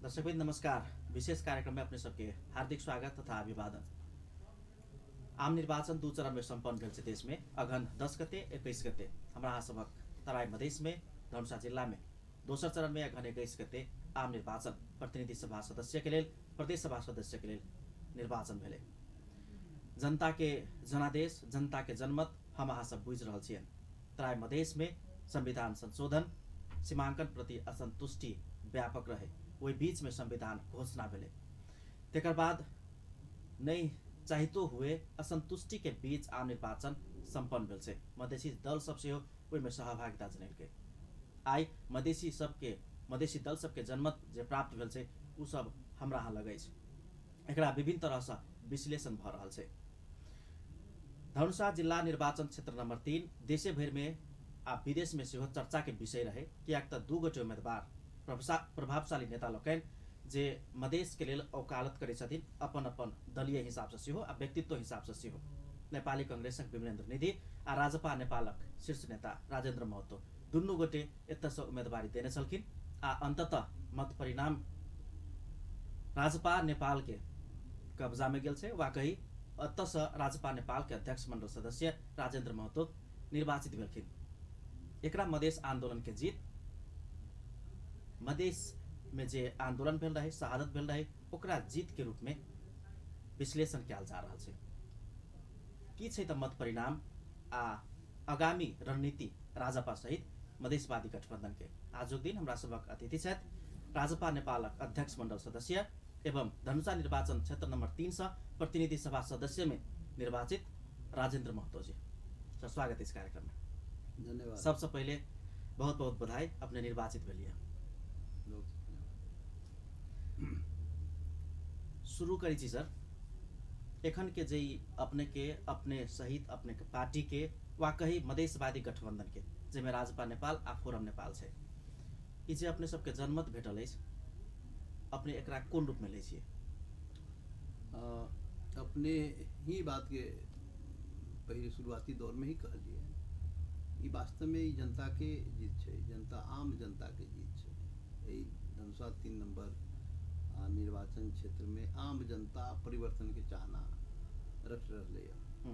दर्शकवृन्द नमस्कार। विशेष कार्यक्रम में अपने सबके हार्दिक स्वागत तथा अभिवादन। आम निर्वाचन 2 चरण में सम्पन्न भेल देश में अघन 10 गते 21 गते हमारा सबक तराई मधेश में धनुषा जिला में दोसर चरण में अघन 21 गते आम निर्वाचन प्रतिनिधि सभा सदस्य के लिए प्रदेश सभा सदस्य के लिए निर्वाचन भेले। जनता के जनादेश जनता के जनमत हम अहाँ सब बुझ रहल छियन। तराई मधेश में संविधान संशोधन सीमांकन प्रति असंतुष्टि व्यापक रहे, वही बीच में संविधान घोषणा भेले। तेकर बाद नहीं चाहितो हुए असंतुष्टि के बीच आम निर्वाचन संपन्न भेल छे। मधेसी दल सब से वही में सहभागिता जनेल के आई मधेसी दल सबके जनमत जे प्राप्त भेल छे उ सब हमरा यहाँ लगै छे। एकरा विभिन्न तरह से विश्लेषण भ रहल छे। धनुषा जिला निर्वाचन क्षेत्र नंबर 3 देशे भर में आ विदेश में सेहो चर्चा के विषय रहे कि तो 2 गोटे उम्मीदवार प्रभावशाली नेता लोकन जे मधेश के लिए वकालत करे छथिन अपन अपन दलीय हिसाब से सेहो आ व्यक्तित्व हिसाब से सेहो। नेपाली कांग्रेसक विमलेन्द्र निधि आ राजपा नेपालक शीर्ष नेता राजेन्द्र महतो दुनू गोटे एतसँ उम्मीदवारी देने छलखिन आ अंततः मत परिणाम राजपा नेपाल के कब्जा में गेल छे। वा कही अतः राजपा नेपाल के अध्यक्ष मंडल सदस्य राजेन्द्र महतो निर्वाचित भेलखिन। एकरा मधेश आंदोलन के जीत, मधेश में जे आंदोलन भेल रहे शहादत भेल रहे ओकरा जीत के रूप में विश्लेषण कयल जा रहल छे। की छै त मत परिणाम आ आगामी रणनीति राजपा सहित मधेशवादी गठबंधन के। आजुक दिन हमरा सबक अतिथि छथि राजपा नेपालक अध्यक्ष मंडल सदस्य एवं धनुषा निर्वाचन क्षेत्र नंबर 3 से प्रतिनिधि सभा सदस्य में निर्वाचित राजेन्द्र महतो जी। सर स्वागत इस कार्यक्रम में। धन्यवाद। सबसे पहले बहुत बहुत बधाई अपने निर्वाचित भेलिए। शुरू करी छी सर, एखन के जे अपने के अपने सहित अपने के पार्टी के वा कही मधेशवादी गठबंधन के जेमे राजपा नेपाल आ फोरम नेपाल छे, ई जे अपने सबके जनमत भेटल अछि अपने एकरा कोन रूप में ले छिए? अपने ही बात के पहले शुरुआती दौर में ही कहलिए, ई वास्तव में जनता के जीत छे, जनता आम जनता के जीत छे। ई धनुषा 3 नंबर निर्वाचन क्षेत्र में आम जनता परिवर्तन के चाहना रख रहले है।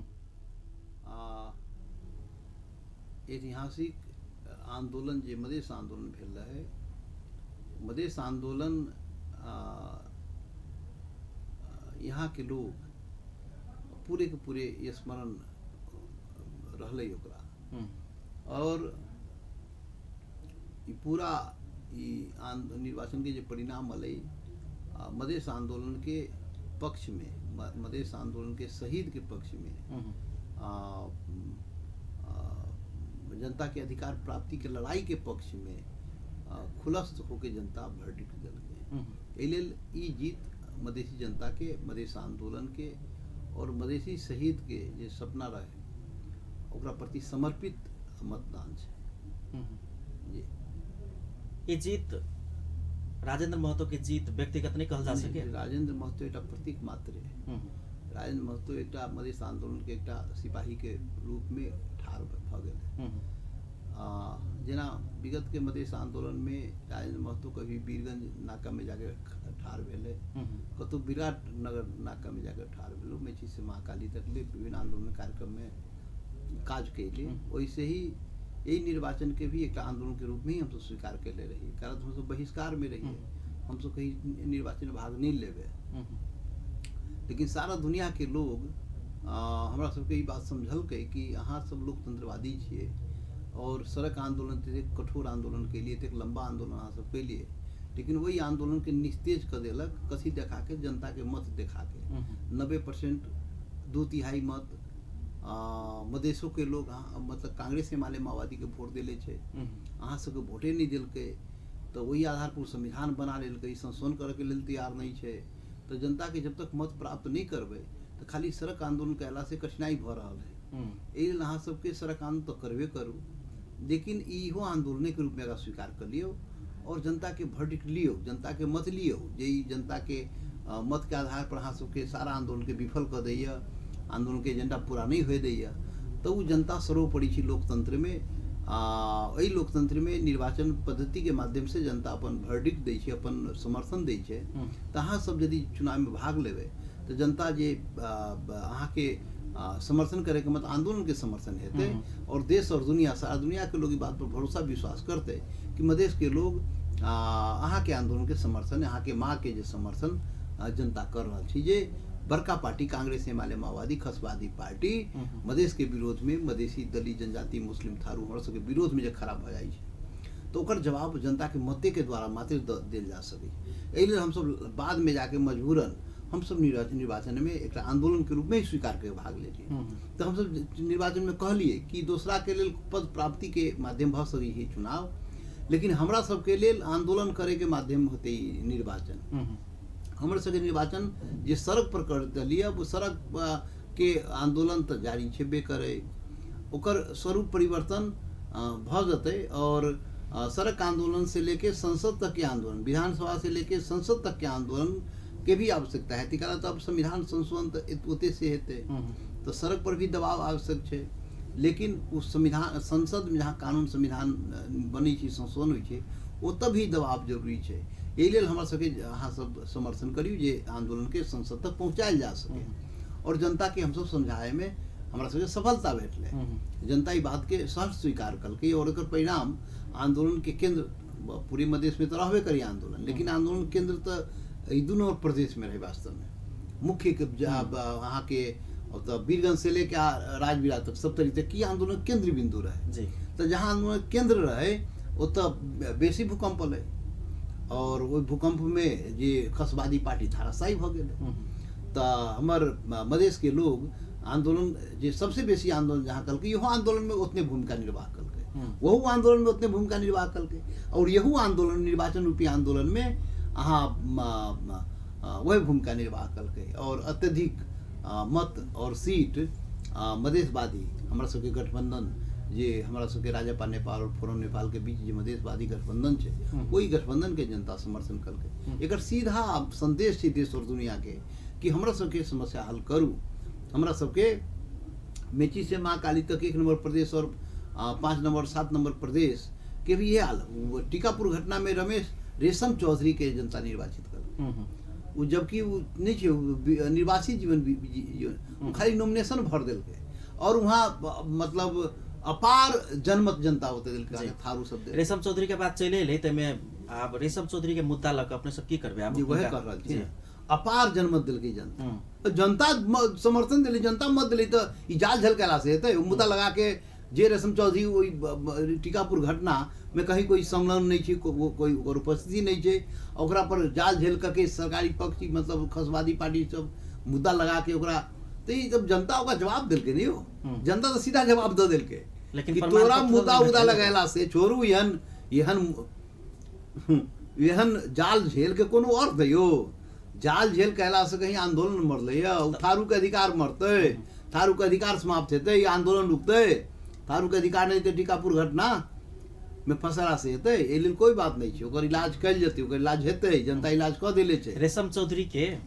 ऐतिहासिक आंदोलन जे मधेश आंदोलन भेल रहे, मधेश आंदोलन यहाँ के लोग पूरे के पूरे स्मरण रहले ओकरा। और ई पूरा निर्वाचन के जो परिणाम अलै मधेश आंदोलन के पक्ष में, मधेश आंदोलन के शहीद के पक्ष में, जनता के अधिकार प्राप्ति के लड़ाई के पक्ष में खुलस्त होके जनता वर्डिक्ट देलकै। एहि लेल ई जीत मधेसी जनता के, मधेश आंदोलन के और मधेसी शहीद के जे सपना रहे ओकरा प्रति समर्पित मतदान छै। जी ये जीत राजेन्द्र महतो के जीत व्यक्तिगत नहीं कहल जा सके। राजेन्द्र महतो एक प्रतीक मात्र है। राजेन्द्र महतो एक मधेश आंदोलन के एक सिपाही के रूप में ठाढ़ भ गेल। जेना विगत के मधेश आंदोलन में राजेन्द्र महतो कभी वीरगंज नाका में जाके ठाढ़ भेले, कतौ विराट नगर नाका में जाके ठाढ़ भेलो, मेची से महाकाली तक ले विभिन्न आंदोलन कार्यक्रम में काज कैले। वैसे ही यही निर्वाचन के भी एक आंदोलन के रूप में ही हम तो स्वीकार कर ले रही, कारण हम सब बहिष्कार में रहिए, हम सब कहीं निर्वाचन में भाग नहीं लेवे। लेकिन सारा दुनिया के लोग हमरा सबके ई बात समझलकै कि अहाँ सब लोकतंत्रवादी छिए और सड़क आंदोलन ते कठोर आंदोलन के लिए एक लंबा आंदोलन अहाँ सब के लिए, लेकिन वही आंदोलन के निस्तेज कर देलक, कथी देखा के, जनता के मत देखा के। 90% 2/3 मत मधेशों के लोग मतलब कांग्रेस के माले माओवादी के वोट दिले छे, अहाँ सबके वोटे नहीं दिलकै, तो वही आधार पर संविधान बना लेलकै, संशोधन करे के लेल तैयार नहीं छे। तो जनता के जब तक मत प्राप्त नहीं करबे तो खाली सड़क आंदोलन कहला से कठिनाई भ रहल है। एहि लेल अहाँ सबके सड़क आंदोलन तो करबे करू, लेकिन इहो आंदोलन के रूप में अगर स्वीकार कर लियो और जनता के वर्डिक्ट लियो, जनता के मत लियो, जे जनता के मत के आधार पर अहाँ सबके सारा आंदोलन के विफल कर दैया, आंदोलन के एजेंडा पूरा नहीं होए दैया, तो वो जनता सर्वोपरि छी लोकतंत्र में एहि लोकतंत्र में निर्वाचन पद्धति के माध्यम से जनता अपन वर्डिक्ट दै छै, अपन समर्थन दै छै। तऽ अहाँ सब यदि चुनाव में भाग लेबै तऽ जनता जे अहाँ के समर्थन करे के मत आंदोलन के समर्थन हेतै और देश और दुनिया, सारा दुनिया के लोग ई बात पर भरोसा विश्वास करते कि मधेश के लोग अहाँ के आंदोलन के समर्थन, अहाँ के माँ के जे समर्थन जनता कर रहल छै। जे बड़का पार्टी कांग्रेस, हिमालय माओवादी, खसवादी पार्टी मधेश के विरोध में, मधेसी दलित जनजाति मुस्लिम थारू हमरा सबके विरोध में जे खड़ा भऽ जाइ छै, तो ओकर जवाब जनता के मते के द्वारा मात्र देल जा सकै। एहि लेल हमसब बाद में जाके मजबूरन हम सब निर्वाचन में एक आंदोलन के रूप में ही स्वीकार के भाग लेलिए। तो हम सब निर्वाचन में कहलिए कि दूसरा के लेल पद प्राप्ति के माध्यम भऽ सकै है चुनाव, लेकिन हमरा सब के लेल आंदोलन करे के माध्यम होते निर्वाचन। हमर सबके निर्वाचन जे सड़क पर कर दिलिए, वो सड़क के आंदोलन तो जारी छेबे करे, ओकर स्वरूप परिवर्तन भऽ जतै और सड़क आंदोलन से लेके संसद तक के आंदोलन, विधानसभा से लेके संसद तक के आंदोलन के भी आवश्यकता है। तिकाला तो अब संविधान संशोधन तो ओते से हेतै, तो सड़क पर भी दबाव आवश्यक है। लेकिन उस संविधान संसद में जहाँ कानून संविधान बनै छै, संशोधन होइ छै, ओतऽ भी दबाव जरूरी छै। एहि लेल हमरा सबके अहाँ सब समर्थन करियौ जे आंदोलन के संसद तक पहुँचायल जा सके और जनता के हमसब समझाए में हमरा सबके सफलता भेटलै। जनता ई बात के सहर्ष स्वीकार कलकै और एकर परिणाम आंदोलन के केंद्र पूरे मधेश में तो रहबे करी आंदोलन, लेकिन आंदोलन केंद्र तो ई दोनों प्रदेश में रहे। वास्तव में मुख्य अहाँ के वीरगंज से लेके राजवीरा तक सब तरीके की आंदोलन केंद्र बिंदु रहे। तो जहाँ आंदोलन केंद्र रहे ओतऽ बेसी भूकंप अलै और ओहि भूकंप में जे खसवादी पार्टी धाराशायी भऽ गेलै। तो हमर मधेश के लोग आंदोलन जे सबसे बेसी आंदोलन जहाँ कलकै, इहो आंदोलन में उतने भूमिका निर्वाह कलकै, वहू आंदोलन में उतने भूमिका निर्वाह कलकै और यहू आंदोलन निर्वाचन रूपी आंदोलन में अहाँ वही भूमिका निर्वाह कलकै और अत्यधिक मत और सीट मधेशवादी हमरा सबके गठबंधन जे हमरा सबके राजपा नेपाल और फोरम नेपाल के बीच जे मधेशवादी गठबंधन छै, वही गठबंधन के जनता समर्थन कलकै। एकर सीधा संदेश छै देश और दुनिया के कि हमरा सबके समस्या हल करू। हमरा सबके मेची से माँ काली तक 1 नंबर प्रदेश और 5 नंबर 7 नंबर प्रदेश के भी ये हाल। टीकापुर घटना में रमेश रेशम चौधरी के जनता निर्वाचित कर, वो जबकि वो नहीं छे निर्वाचित जीवन खाली नॉमिनेशन भर दिल के और वहाँ मतलब अपार जनमत जनता होते दिल के थारू सब दे। रेशम चौधरी के बात चले ले ते में आप रेशम चौधरी के मुद्दा लग अपने सब की करबे? आप वह कर रहल छी, अपार जनमत दिल के जनता, जनता समर्थन दिली, जनता मत दिली तो ई जाल झल कैला से हेतै। मुद्दा लगा के जे रेशम चौधरी वही टीकापुर घटना में कहीं कोई संलग्न नहीं छै, कोई उपस्थिति नहीं छै, ओकरा पर जाल झेल करके सरकारी पक्ष मतलब खसवादी पार्टी सब मुद्दा लगा के ओकरा, तो ई जब जनता ओकरा जवाब दिलकै नहीं हो, जनता तो सीधा जवाब दे दिलकै लेकिन कि तोरा मुद्दा लगैला से छोड़ू एहन जाल झेल के कोनो अर्थ है यो। जाल झेल कहला से कहीं आंदोलन मरलै, थारू के अधिकार मरतै, थारू के अधिकार समाप्त हेतै, ये आंदोलन रुकतै। थारू के अधिकार नहीं तो टीकापुर घटना में फंसला से हेतै, एहि लेल कोई बात नहीं छै, ओकर इलाज कल जेतै, ओकर इलाज हेतै, जनता इलाज कऽ देले छै। रेशम चौधरी के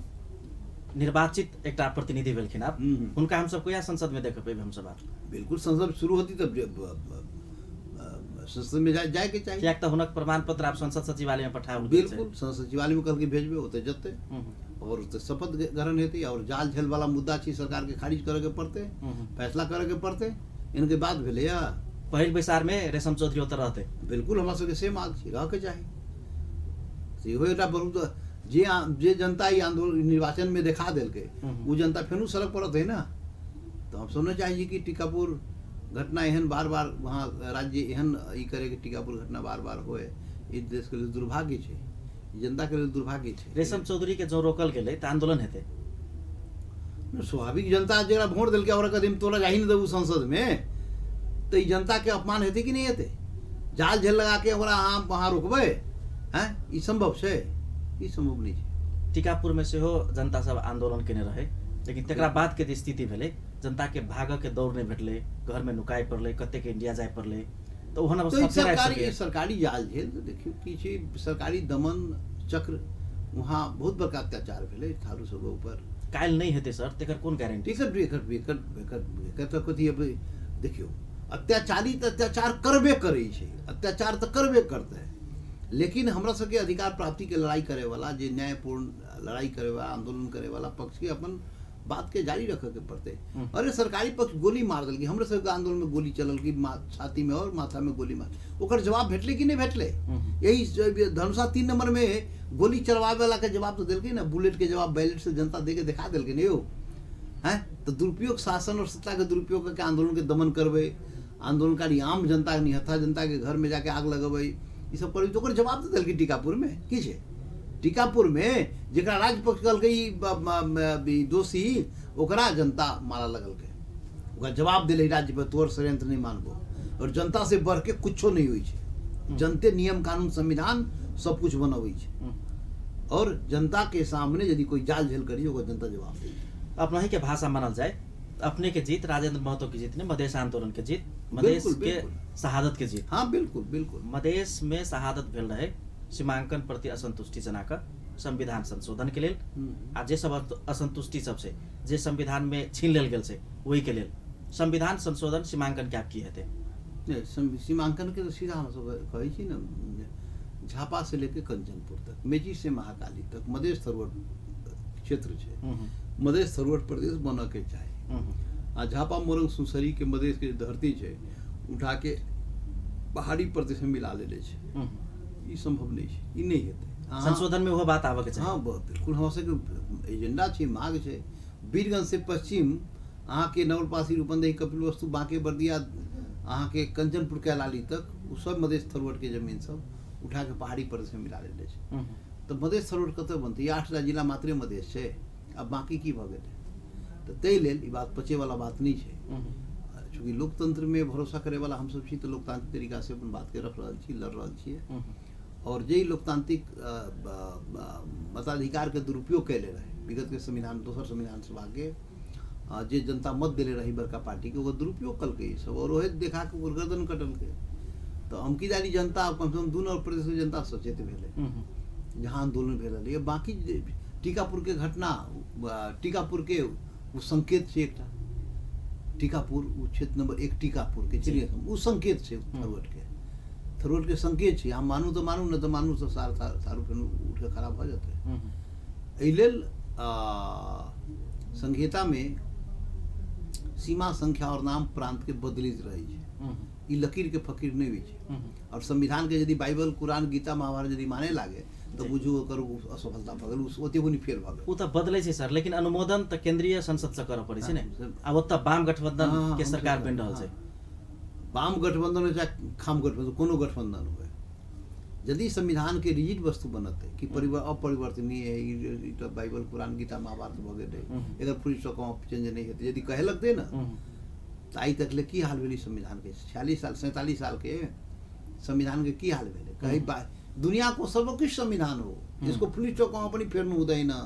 निर्वाचित एक प्रतिनिधि भेलखिन आप, उनका हम सबको यहाँ संसद में देख पेब हम सब? बिल्कुल, संसद शुरू होती तब संसद में जाए के चाहिए। कियाक त हुनक प्रमाण पत्र आप संसद सचिवालय में पठाओल। बिल्कुल, संसद सचिवालय में कल के भेजबे, ओते जते और शपथ ग्रहण हेतै और जाल झेल वाला मुद्दा छै, सरकार के खारिज करे के पड़ते, फैसला करे के पड़ते। इनके बाद भेले या पहिल बैसार में रेशम चौधरी ओतऽ रहते। बिल्कुल, हमरा सबके से मांग छै, रह के चाही। सेहो एकटा बहुत जे जनता ई आंदोलन निर्वाचन में देखा देलकै, वो जनता फेनू सड़क पर रहतै ना। तो हम सुनना चाहिए कि टीकापुर घटना एहन बार बार वहाँ राज्य एहन ई करे कि टीकापुर घटना बार बार होए, ई देश के लिए दुर्भाग्य छै, जनता के लिए दुर्भाग्य छै। रेशम चौधरी के जो रोकल गेलै त आंदोलन हेतै? स्वाभाविक, जनता जरा वोट दिलकै और कदम तोरा जाही नहीं देबू संसद में, तो ई जनता के अपमान हेतै कि नहीं हेतै? जाल झेल लगा के ओकरा अहाँ वहाँ रोकबै हैं? ई संभव छै? ई संभव नहीं छै। टीकापुर में सेहो जनता सब आंदोलन केने रहे, लेकिन तकरा बाद के स्थिति भेलै, जनता के भागऽ के दौड़ नहीं भेटलै, घर में नुकाय पड़लै, कते के इंडिया जाय पड़लै। तो ओहन अवस्था सरकारी जाल झेल देखियो की छै, सरकारी दमन चक्र, वहाँ बहुत बड़का अत्याचार भेलै थारू सब ऊपर। काल्हि नहीं हेतै सर, तेकर कोन गारंटी? एकर कथी अब देखियो अत्याचारी तो अत्याचार करबे करे छे, अत्याचार तो करबे करते हैं, लेकिन हमरा सबके अधिकार प्राप्ति के लड़ाई करे वाला, जे न्यायपूर्ण लड़ाई करे वाला, आंदोलन करे वाला पक्ष के अपन बात के जारी रखे के पड़ते। अरे सरकारी पक्ष गोली मार दिल, हमरे सबके आंदोलन में गोली चलल की, छाती में और माथा में गोली मार, ओकर जवाब भेटले कि नहीं भेटले? यही धनुषा 3 नंबर में गोली चलवावे वाला के जवाब तो दिलके ना, बुलेट के जवाब बैलेट से जनता दे के दिखा दिलके नहीं हो हैं। तो दुरुपयोग शासन और सत्ता के दुरुपयोग करके आंदोलन के दमन करबे, आंदोलनकारी आम जनता निहत्था जनता के घर में जाके आग लगेबै, ये सब करबे, तो ओकर जवाब तो दिलके टीकापुर में की छे। टीकापुर में जरा राज्य पक्ष कहलकै दोषी, ओकरा जनता मारा लगलकै, ओकरा जवाब दिले राज्य पर तोर षड्यंत्र नहीं मानबो, और जनता से बढ़ के कुछो नहीं हुई छे। जनते नियम कानून संविधान सब कुछ बनाबै छे, और जनता के सामने यदि कोई जाल झेल करी ओकर जनता जवाब दे। अपना ही के भाषा मानल जाए, अपने के जीत, राजेंद्र महतो की जीत ने, मधेश आंदोलन के जीत, मधेश के शहादत के जीत। हाँ बिल्कुल बिल्कुल। मधेश में शहादत भेल रहे सीमांकन प्रति असंतुष्टि जनाकर संविधान संशोधन के लेल, आ जे सब असंतुष्टि सबसे जे संविधान में छीन लेल गेल से वही के लेल संविधान संशोधन सीमांकन के आप की हेते? सीमांकन के तो सीधा हम सब कहै छी ना, झापा से लेके कंचनपुर तक, मेजी से महाकाली तक मधेश थरवट क्षेत्र छे, मधेश थरवट प्रदेश बन के चाहे। आ झापा मोरंग सुसरी के मधेश के धरती छे उठा के पहाड़ी प्रदेश में मिला लेले छे, ई संभव नहीं छे, ई नहीं हेते। संशोधन में वह बात आवे के चाही। हाँ बिल्कुल, हमरा सबके एजेंडा छे, मांग छे। वीरगंज से पश्चिम अहाँ के नवलपासी, रूपंदेही, कपिलवस्तु, बांके बर्दिया, अहाँ के कंचनपुर कैलाली तक उ सब मधेश थरवट के जमीन सब उठा के पहाड़ी प्रदेश में मिला लेले छे। तो मधेश थरवट कतऽ बनतै? 8टा जिला मात्रे मधेश छे, अब बाकी की भऽ गेलै? तो तै लेल ई बात पचे वाला बात नहीं छे। चूँकि लोकतंत्र में भरोसा करे वाला हम सब छी, तो लोकतांत्रिक तरीका से अपन बात के रख रहल छी, लड़ रहल छियै, और जे लोकतांत्रिक मताधिकार के दुरुपयोग कैले रहे विगत के संविधान, दोसर संविधान सभा के जे जनता मत दिले रही बड़का पार्टी के, वो दुरुपयोग कलकै सब, और वही देखा के गर्दन कटलकै। तो अमकीदारी जनता कम से कम 2 प्रदेश के जनता सचेत भेले जहाँ आंदोलन भेल रही। बाकी टीकापुर के घटना, टीकापुर के वो संकेत छे, एकटा टीकापुर वो क्षेत्र नंबर 1 टीकापुर के चलिए वो संकेत छे थरवट के संकेत छे। हम मानू तो मानू, न तो मानू तो सारू फेन उठ के खराब हो जाते। एहि लेल संहिता में सीमा, संख्या और नाम प्रांत के बदलित रहे छे, ई लकीर के फकीर नहीं हुई छे। और संविधान के यदि बाइबल, कुरान, गीता, महाभारत यदि माने लागे तो बुझू ओकर असफलता भऽ गेल, ओते गुनी फेर भऽ गेल। उ त बदलै छै सर, लेकिन अनुमोदन त केंद्रीय संसद से करऽ पड़ै छै ने। अब ओतऽ वाम गठबंधन के सरकार बनि रहल छै। वाम गठबंधन हो चाहे खाम गठबंधन, कोनो गठबंधन हो, यदि संविधान के रिजिड वस्तु बनते कि अपरिवर्तनीय है, ई तो बाइबल, कुरान, गीता, महाभारत भऽ गेल है, एकर फुल स्टॉप चेंज नहीं हेतै, यदि कहे लगते ना तो आई तक ले की हाल भेलै संविधान के? 46 साल 47 साल के संविधान के की हाल भेलै? कहीं दुनिया को सर्वोत्कृष्ट संविधान हो, इसको फुल स्टॉप अपनी फेर में उदय ना,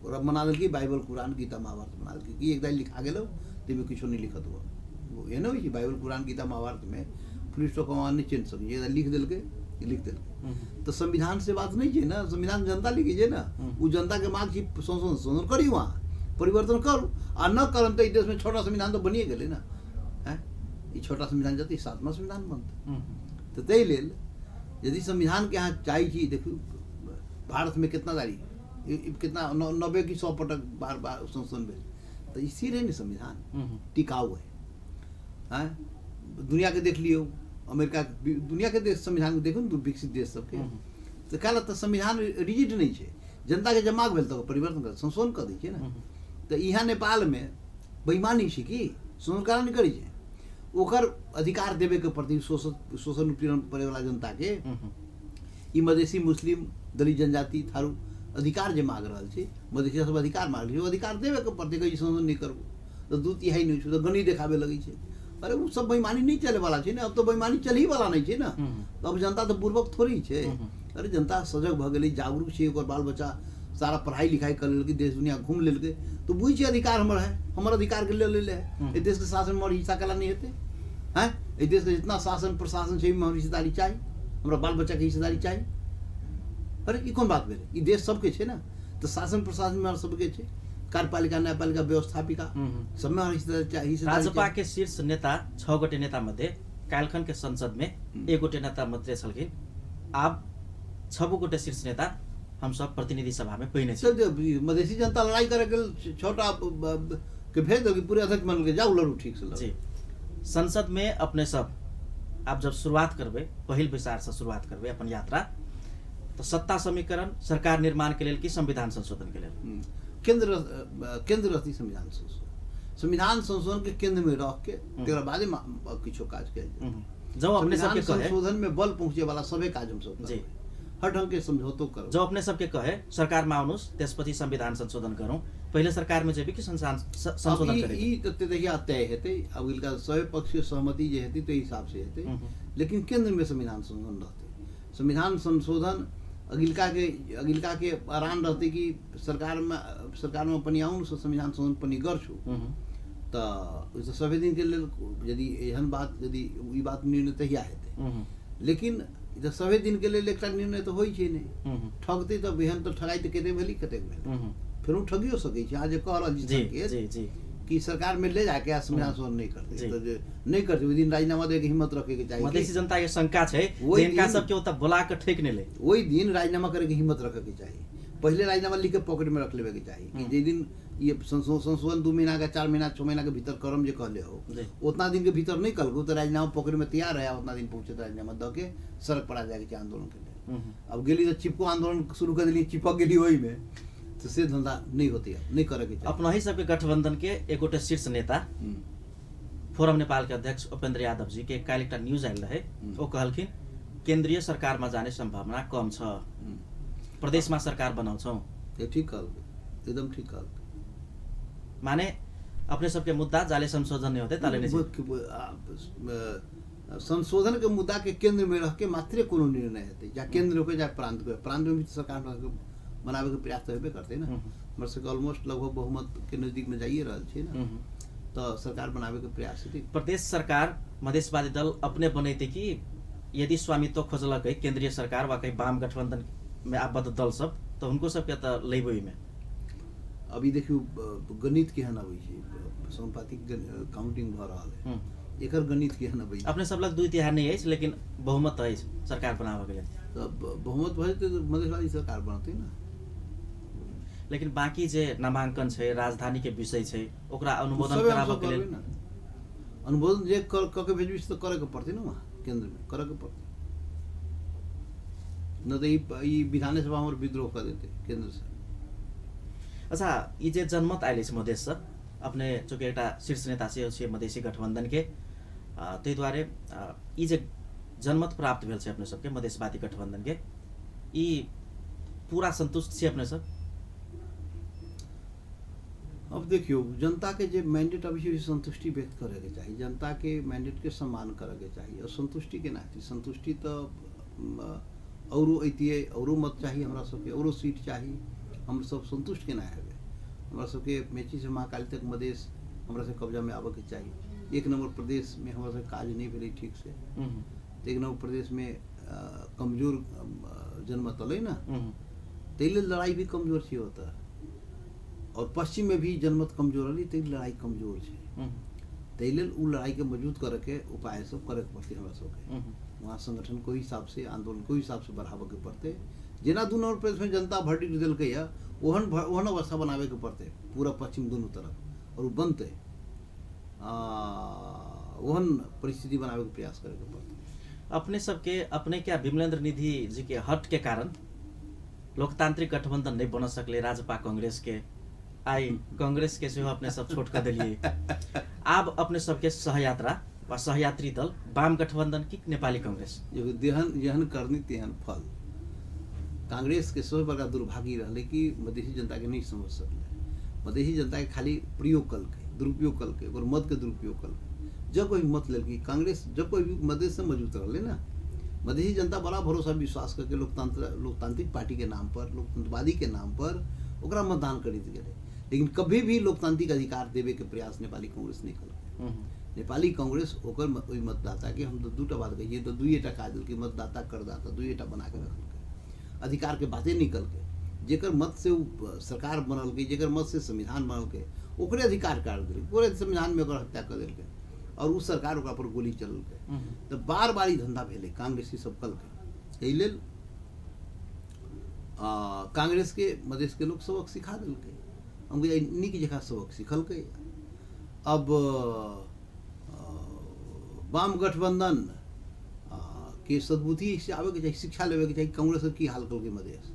और अब बना कि बाइबल, कुरान, गीता, महाभारत बना कि एक लिखा गेलो तेमे किछो नहीं लिखत हुआ। वो ये ना हो बाइबल, कुरान, गीता, महाभारत में फुल स्टॉप नहीं चेंज सके, लिख दिलके लिख दिलके। तो संविधान से बात नहीं है ना, संविधान जनता लिखी है ना, वो जनता के मांग की संशोधन करी, वहाँ परिवर्तन करू, आ न करम तो देश में छोटा संविधान तो बनिए गए ना है। ये छोटा संविधान जते 7वां संविधान बनता। तो तै लेल यदि संविधान के यहाँ चाहिए, देखो भारत में कितना दारी, कितना 90 की 100 पटक बार बार संशोधन भेल, तो इसी रहे ना संविधान टिकाऊ है। दुनिया के देख लियो, अमेरिका, दुनिया के देश संविधान देखो ना, विकसित देश सबके, तो कहला तो संविधान रिजिड नहीं है, जनता के जमाग भेल तो परिवर्तन कर संशोधन कर दै छै ना। तो यहाँ नेपाल में बेईमानी छै कि संशोधन नहीं करी छै, ओकर अधिकार देवे के प्रति शोषण उत्पीड़न पड़े वाला जनता के, ई मधेसी, मुस्लिम, दलित जनजाति, थारू अधिकार जे मांग रहल छै, मधेसी सब अधिकार मांग रहल छै, अधिकार देवे के प्रति कहीं संशोधन नहीं करबो तो 2/3 नहीं छै, तो गनी देखावे लगी छै। अरे वो सब बेईमानी नहीं चले वाला है ना, अब तो बेईमानी चल ही वाला नहीं है ना। अब जनता तो पूर्वक थोड़ी है। अरे जनता सजग भ गई, जागरूक है, बाल बच्चा सारा पढ़ाई लिखाई कर लेलकै, देश दुनिया घूम लेलकै, तो बुझ छै अधिकार हमर है, हमर अधिकार के ले है। देश के शासन में हिस्सा कला नहीं हेतै हैं? देश के जितना शासन प्रशासन छै में हिस्सेदारी चाहिए, हमरा बाल बच्चा के हिस्सेदारी चाहिए। अरे ई कोन बात भेलै? ई देश सबके छै ना, तो शासन प्रशासन में सबके छै। कार्यपालिका न्यायपालिका व्यवस्थापिका सबमा हिस्सेदारी राजपा के शीर्ष नेता 6 गोटे नेता मध्ये कालखन के संसद में 1 गोटे नेता मात्रै छलखिन। अब 6 गोटे शीर्ष नेता हम सब प्रतिनिधि सभा में पहिने छी। मधेसी जनता लड़ाई करे के छोटा के भेज दो कि पूरे अध्यक्ष मान के जाओ लड़ू ठीक से लड़ू। जी संसद में अपने सब आप जब शुरुआत करबे पहिल विचार से शुरुआत करबे अपन यात्रा तो सत्ता समीकरण सरकार निर्माण के लेल कि संविधान संशोधन के लेल केंद्र रहती संविधान संशोधन के केंद्र में रख के तेरा बाद में किछो काज किया जो अपने सब के कहे संशोधन में बल पहुंचे वाला सबै काज हम सब जी हर ढंग के समझौतो करो जो अपने सबके कहे सरकार में आउनुस त्यसपछि संविधान संशोधन गरौं पहिले सरकार में जेबी कि संशोधन करे ई त देखिया तय हेतै अब इनका सबै पक्षीय सहमति जे हेतै ते हिसाब से हेतै लेकिन केंद्र में संविधान संशोधन रहतै। संविधान संशोधन अगिलका के आराम रहते कि सरकार में पनि आउनु संविधान संशोधन पनि गर्छु त सबै दिन के लेल यदि एहन बात यदि ई बात निर्णय तहिया हेतै लेकिन सबै दिन के लेल एकटा निर्णय तो होई छै नै ठगतै त एहन तो ठगाई त केते भेली कते भेल फिर उ ठगियो सकै छै। आज कह रहल छी कि सरकार में ले जाके संविधान संशोधन नहीं करते तो नहीं करते ओइ दिन राजीनामा दे के हिम्मत रखे के चाहिए। मधेसी जनता के शंका छै जिनका सब के ओता बुला के ठेक ने ले ओइ दिन राजीनामा करे के हिम्मत रखे के चाहिए। पहले राजीनामा लिख के पॉकेट में रख लेवे के चाहिए कि जे दिन ये संशोधन 2 महीना का 4 महीना 6 महीना के भीतर करम जे कहले हो उतना दिन के भीतर नहीं करगो तो राजीनामा पॉकेट में तैयार है उतना दिन पहुंचे तो राजीनामा द के सड़क पर आ जाए के आंदोलन के लिए। अब गेली तो चिपको आंदोलन शुरू कर दिली चिपक गेली ओई में तो से धंधा नहीं होती है नहीं करे के चाहिए। अपना ही सबके गठबंधन के एक गोटे शीर्ष नेता फोरम नेपाल के अध्यक्ष उपेंद्र यादव जी के काल एकटा न्यूज आयल रहे ओ कहलखिन केंद्रीय सरकार में जाने संभावना कम छ प्रदेश में सरकार बनाउँछौं। ये ठीक कहल एकदम ठीक कहल माने अपने सबके मुद्दा जाले संशोधन नहीं होते ताले नहीं संशोधन के मुद्दा के केंद्र में रह के मात्र कोनो निर्णय हेतै या केंद्र के या प्रांत में भी सरकार बनावे के प्रयास तो हेबे करते ना हमर से ऑलमोस्ट लगभग बहुमत के नजदीक में जाइए रहल छै ना तो सरकार बनावे के प्रयास हेतै। प्रदेश सरकार मधेशवादी दल अपने बनैते कि यदि स्वामित्व खोजलक केंद्रीय सरकार वा कहीं वाम गठबंधन में आबद्ध दल सब तो उनको सबके त लेबै में अभी देखियो गणित केहन अबै छै समानुपातिक काउंटिंग भ रहल है एकर गणित केहन अबै अपने सब लग 2/3 नहीं है लेकिन बहुमत है सरकार बनावे के लिए तो बहुमत भए तो मधेशवादी सरकार बनतै ना लेकिन बाकी जे नामांकन छै राजधानी के विषय छै ओकरा अनुमोदन कराबे के लेल अनुमोदन जे क के भेजबी तो करे के पड़तै ना वहां केंद्र में करे के पड़तै न तो ई विधानसभा में विद्रोह कर देते केंद्र से। अच्छा ये जे जनमत आइले छ मधेश से अपने चूँकि एउटा शीर्ष नेता से मधेसी गठबंधन के तै द्वारे ये जे जनमत प्राप्त भेल छै अपने सबके मधेशवादी गठबंधन के ई पूरा संतुष्ट छी अपने सब। अब देखियो जनता के जे मैंडेट अभी संतुष्टि व्यक्त करे के चाहिए जनता के मैंडेट के सम्मान करे के चाहिए और संतुष्टि के नाते संतुष्टि तो औरो ऐतिए औरो मत चाहिए हमरा सबके औरो सीट चाहिए हम सब संतुष्ट केना हेबे हमरा सबके मेची से महाकाली तक मधेश हमरा से कब्जा में आबे के चाहिए। 1 नंबर प्रदेश में हमरा से काज नहीं भेलै ठीक से 1 नंबर प्रदेश में कमजोर जनमत अलै ना तैले लड़ाई भी कमजोर छी होता और पश्चिम में भी जनमत कमजोर अली तैले लड़ाई कमजोर छै तैले उ लड़ाई के मजबूत करे के उपाय सब करे के पड़ते हमरा सबके वहाँ संगठन को हिसाब से आंदोलन को हिसाब से बढ़ावे के पड़ते जेना 2 नंबर प्रदेश में जनता वर्डिक्ट देलकै है ओहन अवस्था बनावे के पड़ते पूरा पश्चिम दोनों तरफ और बनते ओहन परिस्थिति बनावे के प्रयास करे के पड़ते। अपने सबके अपने क्या विमलेंद्र निधि जी के हट के कारण लोकतांत्रिक गठबंधन नहीं बन सकले राजपा कांग्रेस के आई कांग्रेस के सेहो अपने सब छोट कर दिलिए अब अपने सबके सहयात्रा वा सहयात्री दल वाम गठबंधन की नेपाली कांग्रेस जेहन करनी तेहन फल कांग्रेस के सबसे बड़का दुर्भाग्य रहले कि मधेसी जनता के नहीं समझ सकले मधेसी जनता के खाली प्रयोग कल के दुरुपयोग कल के और मत के दुरुपयोग कल जब कोई मत लेल कि कांग्रेस जब कोई भी मधेश से मौजूद रहले ना मधेसी जनता बड़ा भरोसा विश्वास करके लोकतांत्रिक पार्टी के नाम पर लोकतंत्रवादी के नाम पर ओकरा मतदान करैत गेलै लेकिन कभी भी लोकतांत्रिक अधिकार देवे के प्रयास नेपाली कांग्रेस नहीं कल नेपाली कांग्रेस ओकर ओई मतदाता के हम तो 2टा बात कहिए तो 2टा काज कि मतदाता करदाता 2टा बना के रखल अधिकार के बातें निकल के जेकर मत से उ सरकार बनल के, जेकर मत से संविधान बनल के, ओकरे अधिकार काट दिल, पूरे संविधान में ओकर हत्या कर दिल और उस सरकार ओकरा पर गोली चलल के। तो बार बार ई धंधा भेले कांग्रेसी सब कल के। एहि लेल कांग्रेस के मधेश के लोग सबक सिखा दिल के, हम नीक जगह सबक सीखल के। अब वाम गठबंधन के सद्बुद्धि से आवे के चाहिए, शिक्षा लेवे के चाहिए कांग्रेस के की हाल कल के मधेश।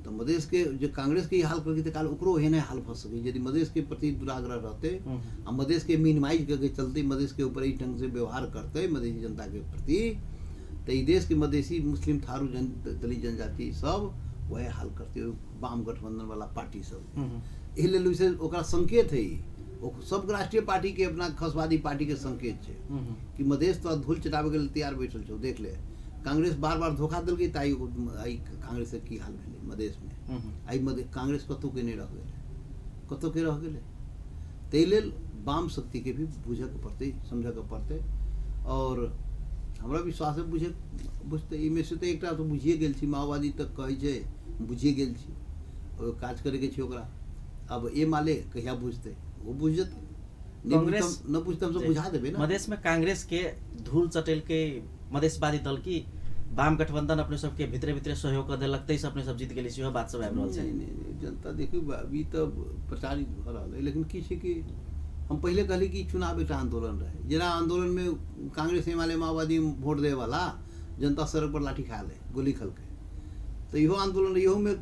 तो मधेश के जो कांग्रेस के हाल करके काल ओकरो एहने हाल फंस सके यदि मधेश के प्रति दुराग्रह रहते आ मधेश के मिनिमाइज करके चलते, मधेश के ऊपर इस ढंग से व्यवहार करते मधेसी जनता के प्रति, तो ई देश के मधेसी मुस्लिम थारू दलित जनजाति सब वह हाल करते वाम गठबंधन वाला पार्टी सब। एहि लेल वैसे ओकरा संकेत है, सब राष्ट्रीय पार्टी के अपना खसवादी पार्टी के संकेत है कि मधेश तो धूल चटावे के लिए तैयार बैठल छो। देख ले कांग्रेस बार बार धोखा दिल गई, ताई कांग्रेस के की हाल भेले मधेश में। आई कांग्रेस कतौ के नहीं रह गए, कतौ के रह गए। ताहि लेल वाम शक्ति के भी बुझे के पड़ते, समझे के पड़ते। और हमरा विश्वास है बुझते इमे से तो एकटा तो बुझिए गेल छी, माओवादी तक कहै छै बुझिए गेल छी, और काज करे के छै ओकरा। अब ए माले कहिया बुझते, वो बुझ जते। कांग्रेस न बुझते हम सब बुझा देबे ना। मधेश में कांग्रेस के धूल चटेल के मधेशवादी दल की वाम गठबंधन अपने सबके भितरे भितरे सहयोग कर देलक, तैसे अपने सब जीत गेली, सेहो बात सब आबि रहल छै। नहीं जनता देखियो अभी तो प्रचारित भ रहल है, लेकिन की छै कि हम पहले कहली कि चुनाव एक आंदोलन रहे, जेना आंदोलन में कांग्रेस हिमालय माओवादी वोट दे वाला जनता सड़क पर लाठी खा ले, गोली खल के। तो इहो आंदोलन, इहो में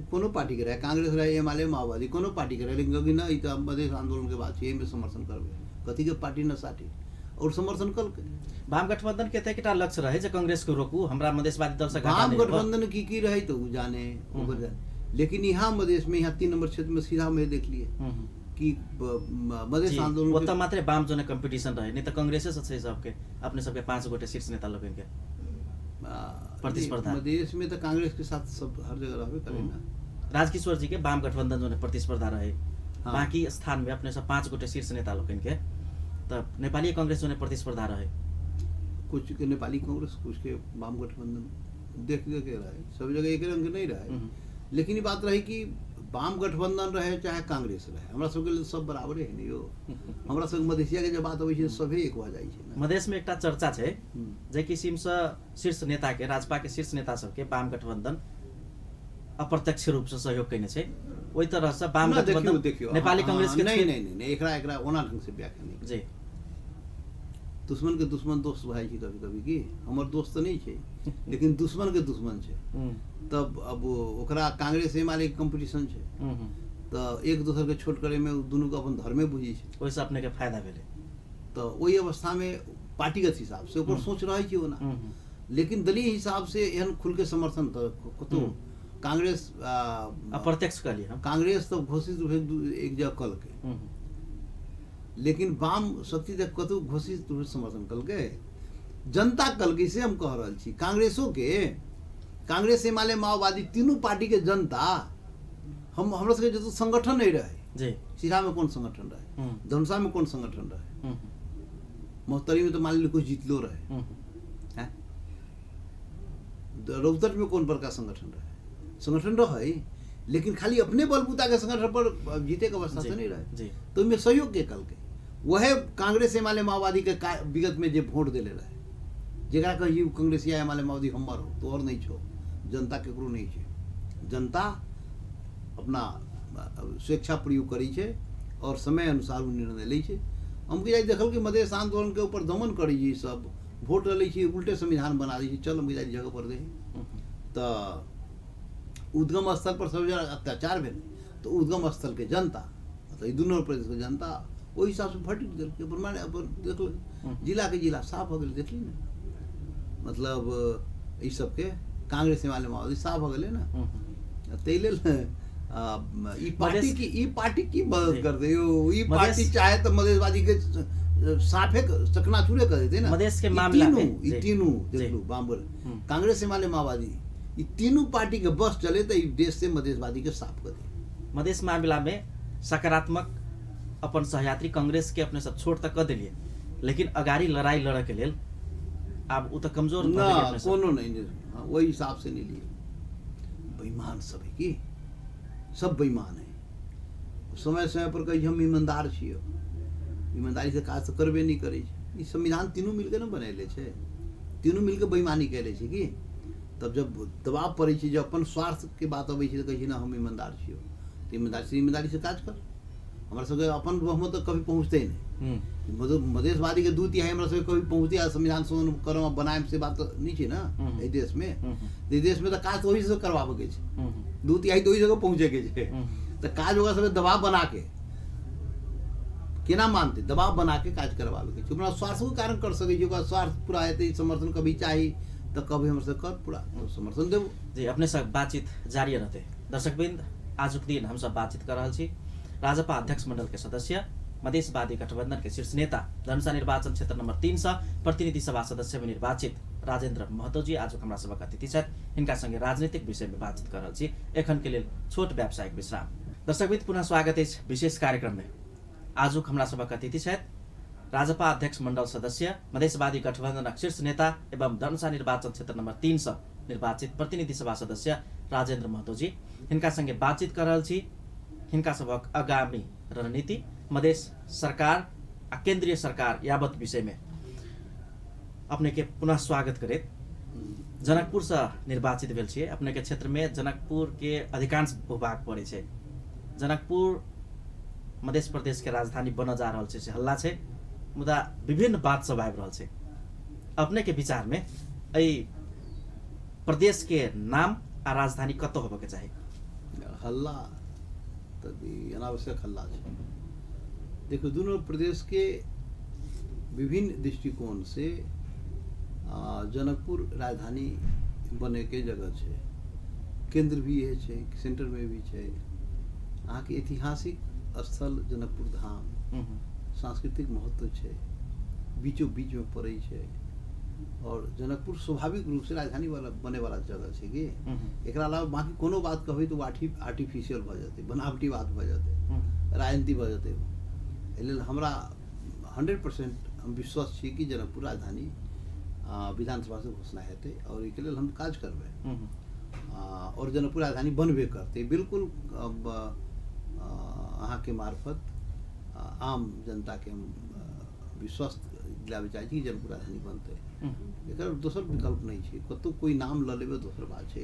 कोनो पार्टी के रहे, कांग्रेस रहे हिमालय माओवादी कोनो पार्टी के रहे, लेकिन कभी ना ई तो मधेश आंदोलन के बाद में समर्थन करबे, कथी के पार्टी न साटी और समर्थन कल के। वाम गठबंधन के एकटा लक्ष्य रहे जे कांग्रेस के रोकू, हमरा मधेशवादी दल से वाम गठबंधन की रहे तो उ जाने, लेकिन यहाँ मधेश में, यहाँ 3 नंबर क्षेत्र में सीधा में देख लिए कि मधेश आंदोलन ओत मात्रै वाम जने कंपटीशन रहे, नहीं तो कांग्रेसे से सबके अपने सबके 5 गोटे शीर्ष नेता लोगन के प्रतिस्पर्धा। मधेश में तो कांग्रेस के साथ सब हर जगह रहबे करे ना। राजकिशोर जी के वाम गठबंधन जो प्रतिस्पर्धा रहे, बाकी स्थान में अपने सब 5 गोटे शीर्ष नेता लोगन के, तब नेपाली कांग्रेस जो प्रतिस्पर्धा रहे, कुछ के नेपाली कांग्रेस, कुछ के वाम गठबंधन देख के रहे, सब जगह एक रंग नहीं रहे। लेकिन ये बात रही कि वाम गठबंधन रहे चाहे कांग्रेस रहे, हमरा सबके लिए सब बराबरे है नहीं हो। हमरा सब मधेसिया के जब बात होई छै सभे एक हो जाई छै। मधेश में एकटा चर्चा छै जे किसिम से शीर्ष नेता के, राजपा के शीर्ष नेता सब के वाम गठबंधन अप्रत्यक्ष रूप से सहयोग करने छै, ओई तरह से वाम गठबंधन नेपाली कांग्रेस के नहीं एकरा ओना ढंग से व्याख्या नहीं जी। दुश्मन के दुश्मन दोस्त भाई छै कभी कभी की, हमर दोस्त तो नहीं छै लेकिन दुश्मन के दुश्मन छै। तब अब ओकरा कांग्रेस हिमालय कंपटीशन छै, तो एक दूसरे के छोट करे में दोनों को अपन धर्मे बुझी छै, ओइसे अपने के फायदा भेले। तो वही अवस्था में पार्टीगत हिसाब से ओकर सोच रहे छै ओना, लेकिन दलीय हिसाब से एहन खुल के समर्थन तो कतो कांग्रेस अप्रत्यक्ष कर लिया, कांग्रेस तो घोषित रूप से एक जगह कल के, लेकिन वाम शक्ति तक कतो घोषित रूप से समर्थन कल के, जनता कल के से हम कह रहल छी। कांग्रेसो के, कांग्रेस हिमालय माओवादी तीनों पार्टी के जनता, हम हमरा सबके जो संगठन नहीं रहे जी, सिरा में कौन संगठन रहे, धनुषा में कौन संगठन रहे, मोहतरी में तो मान ली कुछ जीतलो रहे, रौतट में कौन बड़का संगठन रहे, लेकिन खाली अपने बलबूता के संगठन पर जीते के अवस्था से नहीं रहे। तो इनमें सहयोग के कल के वह कांग्रेस हिमालय माओवादी के विगत में जो वोट दिले रहे, जरा कही कांग्रेस या हिमालय माओवादी हमर हो तो और नहीं छो, जनता केकरो नहीं छे, जनता अपना स्वेच्छा प्रयोग करी छे और समय अनुसार निर्णय लै छे। हम के देखल कि मधेश आंदोलन के ऊपर दमन करी जी, सब वोट लै छी, उल्टे संविधान बना दी, चल हम जगह पर दे तो उद्गम स्थल पर सब जगह अत्याचार भेल, तो उद्गम स्थल के जनता, मतलब दोनों प्रदेश के जनता ओहि हिसाब से भटक दिल के प्रमाण अपन देख, जिला के जिला साफ हो गए, देखली ना, मतलब ई सब के कांग्रेस हिमालय माओवादी साफ हो गए ना। तै लेल ई पार्टी की मदद कर दे, ई पार्टी चाहे तो मधेशवादी के साफे चकनाचूरे कर देते ना। मधेश के मामला में ई तीनों देख लो, बाम्बर कांग्रेस हिमालय माओवादी, ये तीनों पार्टी के बस चले तो देश से मधेशवादी के साफ कर दे। मधेश मामला में सकारात्मक अपन सहयात्री कांग्रेस के अपने सब छोड़ तक कर दिलिए, लेकिन अगाड़ी लड़ाई लड़ के लेल अब उ तो कमजोर ना कोनो नहीं, वही हिसाब से नहीं लिए। बेईमान सब है की सब बेईमान है। समय समय पर कही हम ईमानदार छियै, ईमानदारी से काज तऽ करबे नहीं करै छै। ई संविधान तीनों मिलके न बनेले छै, तीनों मिलके बेईमानी कैले छै कि तब जब दबाव पड़ै छै, जब अपन स्वार्थ के बात अबै छै तऽ कहै छै ना हम ईमानदार छियै, तो ईमानदारी से काज कर। हमरा सबके अपन बहुमत तऽ कभी पहुँचते नहीं। मधेशवादी के 2/3 हमरा सबके कभी पहुँचते आ संविधान संशोधन करम बनाएम से बात तऽ नहीं छै ना एहि देश में। एहि देश में तऽ काज तऽ ओही से करवाबे के छै, 2/3 तऽ ओही जगह पहुँचे के छै। तऽ काज ओकरा सबके दबाव बना के केना मानते, दबाव बना के काज करवाबे के छै। अपना स्वार्थ के कारण कर सकै छै, ओकरा स्वार्थ पूरा हेतै, समर्थन कभी चाही तो कभी हमसे कर पूरा तो समर्थन देव। जी अपने सब बातचीत जारी रहते। दर्शकवृंद, आजुक दिन हम सब बातचीत कर रहल छी राजपा अध्यक्ष मंडल के सदस्य, मधेशवादी गठबंधन के शीर्ष नेता, धनुषा निर्वाचन क्षेत्र नंबर 3 से प्रतिनिधि सभा सदस्य में निर्वाचित राजेंद्र महतो जी आज हमरा सबक अतिथि छथि। इनका संगे राजनीतिक विषय में बातचीत कर रहल छी। एखन के लेल छोट व्यावसायिक विश्राम। दर्शकवृंद, पुनः स्वागत है विशेष कार्यक्रम में। आजुक हमरा सबक अतिथि छथि राजपा अध्यक्ष मंडल सदस्य, मधेशवादी गठबंधन शीर्ष नेता एवं धनुषा निर्वाचन क्षेत्र नंबर 3 से निर्वाचित प्रतिनिधि सभा सदस्य राजेंद्र महतो जी। हिनका संगे बातचीत कर रहल छी हिनका सबक आगामी रणनीति, मधेश सरकार आ केंद्रीय सरकार यावत विषय में। अपने के पुनः स्वागत करे। जनकपुर से निर्वाचित भेल छियै। अपने के क्षेत्र में जनकपुर के अधिकांश भूभाग पड़े छै। जनकपुर मध्य प्रदेश के राजधानी बन जा रहल छै से हल्ला छै, मुदा विभिन्न बात सब आबि रहल छै। अपने के विचार में एहि प्रदेश के नाम आ राजधानी कतौ होबे के चाही? हल्ला तो अनावश्यक हल्ला छै। देखो, दोनों प्रदेश के विभिन्न दृष्टिकोण से जनकपुर राजधानी बने के जगह छै। केंद्र भी है छै, सेंटर में भी छै। अहाँ के ऐतिहासिक स्थल जनकपुर धाम, सांस्कृतिक महत्व छै, बीचों बीच में पड़े छै। और जनकपुर स्वाभाविक रूप से राजधानी वाला बने वाला जगह छै कि एकरा अलावा बाकी कोनो बात कहबै तो आर्टिफिशियल भ जेतै, बनावटी बात भ जेतै, राजनीति भ जेतै। एहि लेल हमरा 100% हम विश्वास छी कि जनकपुर राजधानी विधानसभा से घोषणा हेतै और एहि लेल हम काज करबै और जनकपुर राजधानी बनबे करतै। बिल्कुल अहाँ के मार्फत आम जनता के हम विश्वास दिलाबे चाहै छी कि जनकपुर राजधानी बनतै। एकर दोसर विकल्प नहीं छै। कतौ कोई नाम ल लेबे दोसर बात छै।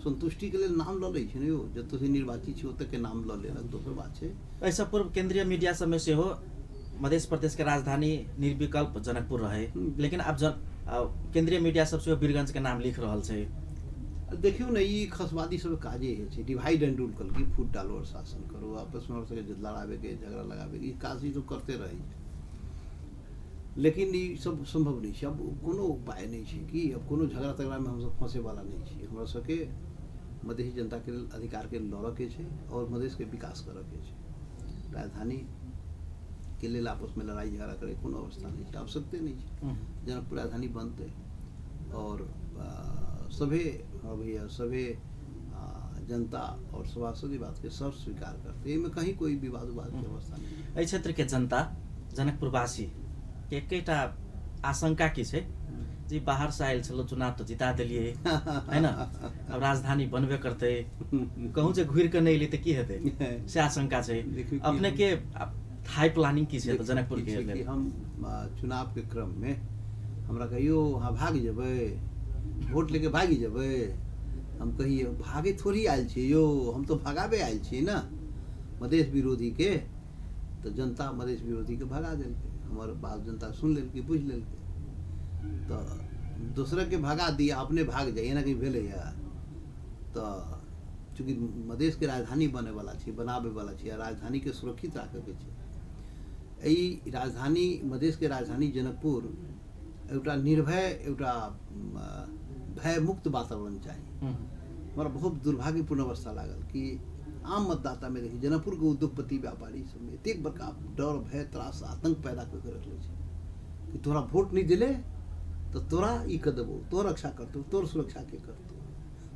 संतुष्टि के लेल नाम ल लै छै ने यो, जतौ से निर्वाचित छै ओतऽ के नाम ल लेलक, दोसर बात छै। ऐसा पूर्व केंद्रीय मीडिया सब में से हो मध्य प्रदेश के राजधानी निर्विकल्प जनकपुर रहे, लेकिन अब केंद्रीय मीडिया सब से वीरगंज के नाम लिख रहल छै। देखियो न, ई खसवादी सब काजे है, डिवाइड एंड रूल कल की फूट डालो और शासन करो, आपस में लड़ावे के झगड़ा लगावे के काज तो करते रही। लेकिन ये सब संभव नहीं है। अब कोनो उपाय नहीं है कि अब कोनो झगड़ा तगड़ा में हम सब फंसे वाला नहीं है। हमरा सबके मधेसी जनता के अधिकार के लड़े के छै और मधेश के विकास करे के छै। राजधानी के लिए आपस में लड़ाई झगड़ा करे कोनो अवस्था नहीं है, आवश्यकता नहीं है। जनकपुर राजधानी बनते और सभे भैया सभे जनता और सभासद बात के सब स्वीकार करते, में कहीं कोई विवाद की अवस्था नहीं है। क्षेत्र के जनता जनकपुरवासी के एकटा आशंका की छै जी बाहर से आयल छलो, चुनाव तो जिता दिलिए है ना, अब राजधानी बनबे करते, कहूँ से घुर के नहीं एले तो की हेतै से आशंका छै। अपने के हाई प्लानिंग की छै जनकपुर के लेल? हम चुनाव के क्रम में हमरा कहियो हाँ भाग जेबै, वोट लेके भागी जेबै, हम कहिए भागे थोड़ी आयल छी यो, हम तो भगाबे आयल छी ना मधेश विरोधी के। तो जनता मधेश विरोधी के भगा देलकै, हमारे बात जनता सुन लेलकै, बुझ लेलकै। तो दूसरे के भगा दिया, अपने भाग जाइए ना कहीं भेले या। तो चूँकि मधेश के राजधानी बने वाला छै, बनाबे वाला छै, राजधानी के सुरक्षित राखे के छै। ई राजधानी मधेश के राजधानी जनकपुर एउटा निर्भय, एउटा भय मुक्त वातावरण चाहिए। हमारा बहुत दुर्भाग्यपूर्ण अवस्था लागल कि आम मतदाता में देखिए जनकपुर के उद्योगपति व्यापारी सब में एतेक बड़का डर, भय, त्रास, आतंक पैदा करके रखले छै कि तोरा वोट नहीं दिले तो तोरा ई कर देबो, तोर रक्षा करतो, तोर सुरक्षा के करतो,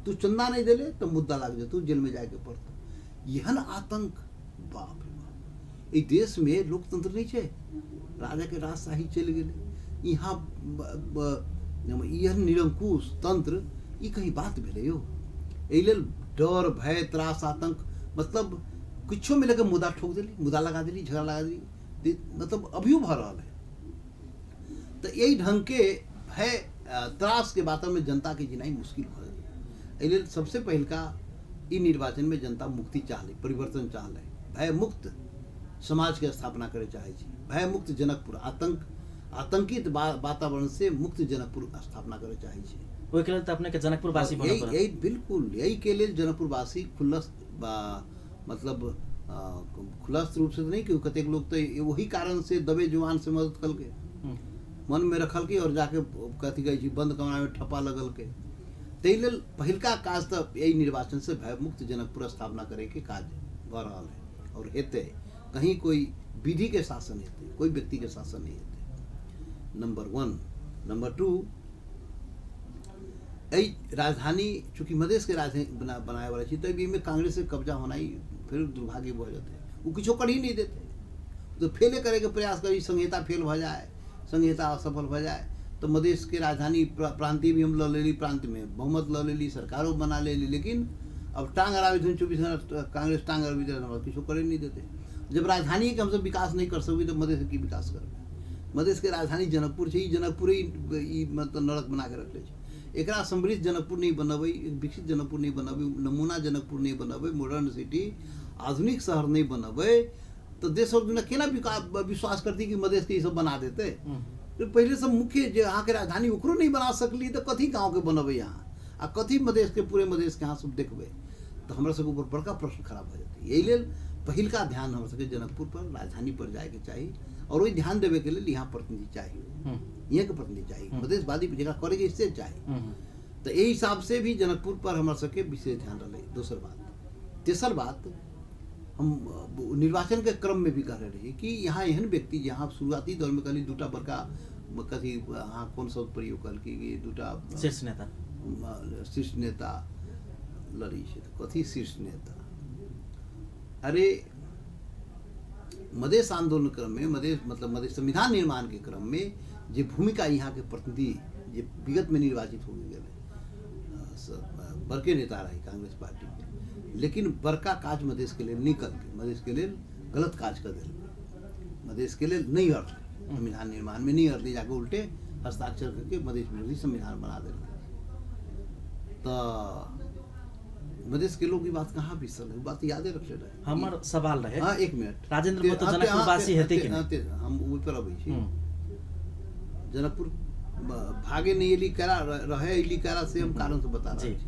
तू चंदा नहीं दिले तो मुद्दा लाग जेतो, जेल में जाके पड़तो। यहन आतंक, बाप रे बाप। ई देश में लोकतंत्र नहीं छै, राजा के राजशाही चल गेले। यहाँ यह निरंकुश तंत्र ई कहीं बात भेले यो। एहि लेल डर, भय, त्रास, आतंक मतलब कुछो में लेके मुद्दा ठोक दिली, मुद्दा लगा दिली, झगड़ा लगा दिली, मतलब अभियो भर रहा है। तो यही ढंग के भय त्रास के बात में जनता के जिनाई मुश्किल हो गई। एहि सबसे पहल का इ निर्वाचन में जनता मुक्ति चाहले, परिवर्तन चाहले, भय मुक्त समाज के स्थापना करे चाहे छी, भय मुक्त जनकपुर, आतंकित वातावरण से मुक्त जनकपुर स्थापना करे चाहे छी। ओहि के लेल त अपने के जनकपुर वासी बनल पड़ल। यही बिल्कुल यही के लिए जनकपुर वासी खुल्लस मतलब खुलस्त रूप से नहीं कि कतेक लोग तो वही कारण से दबे जुबान से मदद कल के मन में रखल के और जाके कथी कहे बंद कमरा में ठप्पा लगल के। ताहि लेल पहिलका काज तो यही निर्वाचन से भयमुक्त जनकपुर स्थापना करे के काज भ रहा है और हेते। कहीं कोई विधि के शासन हेते, कोई व्यक्ति के शासन नहीं हेते, नंबर 1। नंबर 2, राजधानी चूंकि मधेश के राजधानी बनाए वाला चीज तो में कांग्रेस से कब्जा होना ही फिर दुर्भाग्य हो जाते। वो कुछ कर ही नहीं देते, तो फेले करे के प्रयास करी, संहिता फेल हो जाए, संहिता असफल हो जाए तो मधेश के राजधानी प्रांतीय भी हम ल ले ली, प्रांत में बहुमत ल ले ली, सरकारों बना ले ली, लेकिन अब टांग अड़ावी 24 घंटा कांग्रेस टांग अड़ावी कुछ कर ही नहीं देते। जब राजधानी के हमसे विकास नहीं कर सकी तो मधेश की विकास कर। मधेश के राजधानी जनकपुर है, जनकपुर ही मतलब नरक बना के रख ले। एकरा समृद्ध जनकपुर नहीं बनबै, विकसित जनकपुर नहीं बनबै, नमूना जनकपुर नहीं बनबै, मॉडर्न सिटी आधुनिक शहर नहीं बनबै तो देश और दुनिया केना विश्वास करती कि मधेश के सब बना देते। तो पहले सब मुख्य जो यहाँ के राजधानी ओकरो नहीं बना सकली तो कथी गाँव के बनबै यहाँ आ कथी मधेश के पूरे मधेश के यहाँ सब देखबै तो हमरा सबके ऊपर बड़का प्रश्न खड़ा हो जाते। यही लेल पहिल का ध्यान हमरा सबके जनकपुर पर, राजधानी पर जाए के चाहिए और वही ध्यान देवे के लिए यहाँ प्रतिनिधि चाहिए, यहाँ के प्रतिनिधि चाहिए, मधेशवादी जगह करे के इससे चाहिए। तो यही हिसाब से भी जनकपुर पर हमरा सबके विशेष ध्यान रहे। दूसर बात, तेसर बात, हम निर्वाचन के क्रम में भी कह रहे कि यहाँ एहन व्यक्ति जहाँ शुरुआती दौर में कहली दूटा बड़का कथी हाँ कौन सा प्रयोग कल कि दूटा शीर्ष नेता लड़ी से कथी शीर्ष नेता, अरे मधेश आंदोलन क्रम में मधेश संविधान निर्माण के क्रम में जो भूमिका यहाँ के प्रतिनिधि जो विगत में निर्वाचित हो गए बड़के नेता रहे कांग्रेस पार्टी के, लेकिन बड़का काज मधेश के लिए नहीं करके मधेश के लिए गलत काज कर दिल, मधेश के लिए नहीं हट संविधान निर्माण में नहीं हट जाके उल्टे हस्ताक्षर करके मधेश विरोधी संविधान बना दिल। तो मधेश के लोग की बात कहाँ पिसल है, बात याद रख ले रहे। हमर सवाल रहे। हाँ एक मिनट, राजेंद्र महतो जनकपुर वासी हेते कि नहीं? हम ऊपर अबै छी। जनकपुर भागे नहीं एली करा रहे, एली करा से हम कारण से बता रहे छी।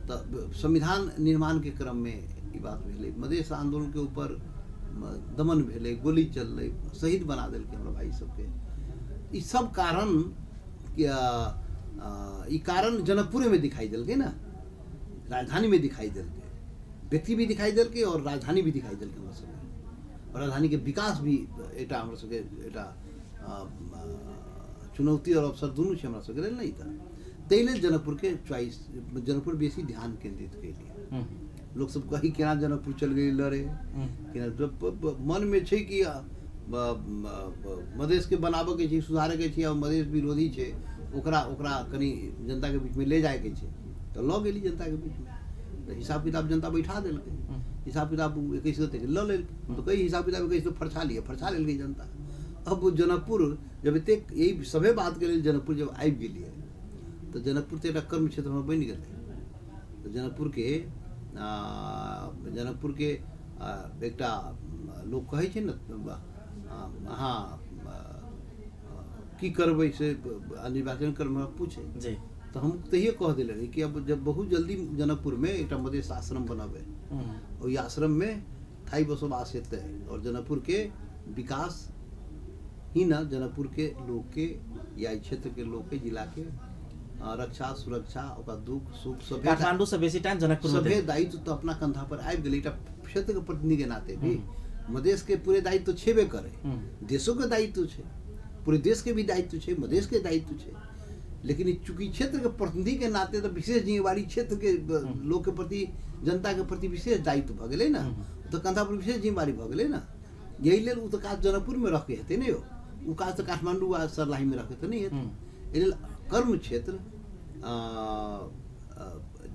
तो संविधान निर्माण के क्रम में ये बात भेले, मधेश आंदोलन के ऊपर दमन भेले, गोली चलले, शहीद बना दिल के हमरा भाई सबके। ई सब कारण ई कारण जनकपुर में दिखाई दिल के ना, राजधानी में दिखाई दिल के, व्यक्ति भी दिखाई दिल के और राजधानी भी दिखाई दिल के हमरा सबके, और राजधानी के विकास भी एटा हमरा सबके एटा चुनौती और अवसर दोनों से हमरा सबके नहीं था। तैले जनकपुर के चॉइस, जनकपुर बेसी ध्यान केंद्रित के लिए लोग सब कही केना जनकपुर चल गई लड़े, मन में छै कि मधेश के बनाबे के छै, सुधारे के छै और मधेश विरोधी छै, ओकरा कनी जनता के बीच में ले जाए के छै, तो लऽ गेली जनता के बीच में। तो हिसाब किताब जनता बैठा देलकै, हिसाब किताब 21 गते के लऽ लेलकै, तो कई हिसाब किताब 21 फरछा लेलकै जनता। अब जनकपुर जब एतेक यही सभे बात के लिए जनकपुर जब आबि गेलियै तो जनकपुर तो एक कर्म क्षेत्र में बनि गेलै। तो जनकपुर के एकटा लोग कहै छै ने हाँ की करबै से निर्वाचन कर्म पूछे, तो हम तहिए कह दिले रही कि अब जब बहुत जल्दी जनकपुर में एक मधेश आश्रम बनाबे और ये आश्रम में थाई बसोबास हेतै और जनकपुर के विकास ही ना जनकपुर के लोग के या क्षेत्र के लोग के जिला के रक्षा सुरक्षा ओकर दुख सुख सब काठमांडू से बेसी टाइम जनकपुर में सभे दायित्व तो अपना कंधा पर आबि गेलै। एकटा क्षेत्र के प्रतिनिधि के नाते भी मधेश के पूरे दायित्व छेबे करे, देशों के दायित्व छै, पूरे देश के भी दायित्व छै, मधेश के दायित्व छै, लेकिन चूंकि क्षेत्र के प्रतिनिधि के नाते तो विशेष जिम्मेवारी क्षेत्र के लोग के प्रति जनता के प्रति विशेष दायित्व भ गेलै ना, तो कंधा पर विशेष जिम्मेवारी भ गेलै ना। यही लेल उ तो काज जनकपुर में रखे हेतै नहीं हो, उ काज तो काठमांडू आ सरलाही में रखे तो नहीं हेतै। एहि कर्म क्षेत्र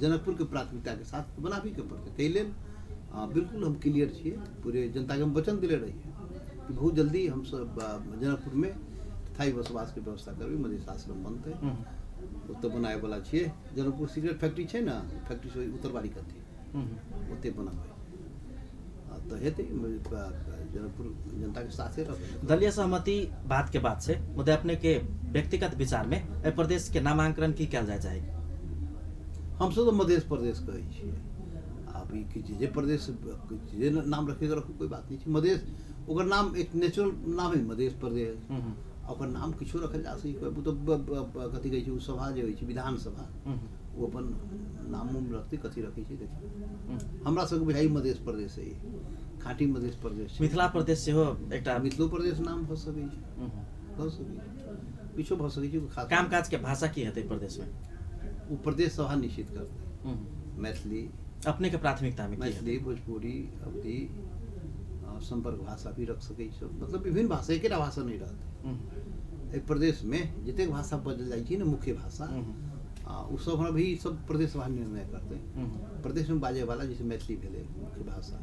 जनकपुर के प्राथमिकता के साथ बनाबी के पड़ते। ताहि लेल बिल्कुल हम क्लियर छिए, पूरे जनता के हम वचन दिले रहिए कि बहुत जल्दी हम सब जनकपुर में स्थायी बसवास के व्यवस्था करबे, मधेश आश्रम बनते ओतऽ बनाए वाला छिए। जनकपुर सिगरेट फैक्ट्री छै ना, फैक्ट्री से उत्तरबाड़ी कथी ओते बनाबे तो हेतै, जनकपुर जनता के साथे रहबे। दलीय सहमति बात के बात छै, मुद्दे अपने के व्यक्तिगत विचार में ए प्रदेश के नामांकन की कयल जाय चाही? हम सब तो मध्य प्रदेश कहै छिए। अभी जे प्रदेश जे नाम रखेगा रखो, कोई बात नहीं छै। मधेश ओकर नाम एक नेचुरल नाम है मध्य प्रदेश, ओकर नाम किछो रखल जा सकै। तो कथी कहै छै, सभा जे होइ छै विधानसभा, वो अपन नाम उम रखते, कथी रखै छै देखिए। हमरा सबके बुझाइ मध्य प्रदेश है, खाँटी मध्य प्रदेश। मिथिला प्रदेश सेहो एकटा मिथिलो प्रदेश नाम भऽ सकै छै, भऽ सकै छै, किछो भऽ सकै छै। कामकाज के भाषा की हेतै प्रदेश में? वो प्रदेश सभा निश्चित करते, मैथिली अपने के प्राथमिकता में मैथिली, भोजपुरी, अवधी, संपर्क भाषा भी रख सकै छै। मतलब विभिन्न भाषा, एकेटा भाषा नहीं रहते एक प्रदेश में। जतेक भाषा बदल जाइ छै ना मुख्य भाषा, उ सब हमरा भी सब प्रदेश सभा निर्णय करते। प्रदेश में बाजे वाला जैसे मैथिली भेलै मुख्य भाषा,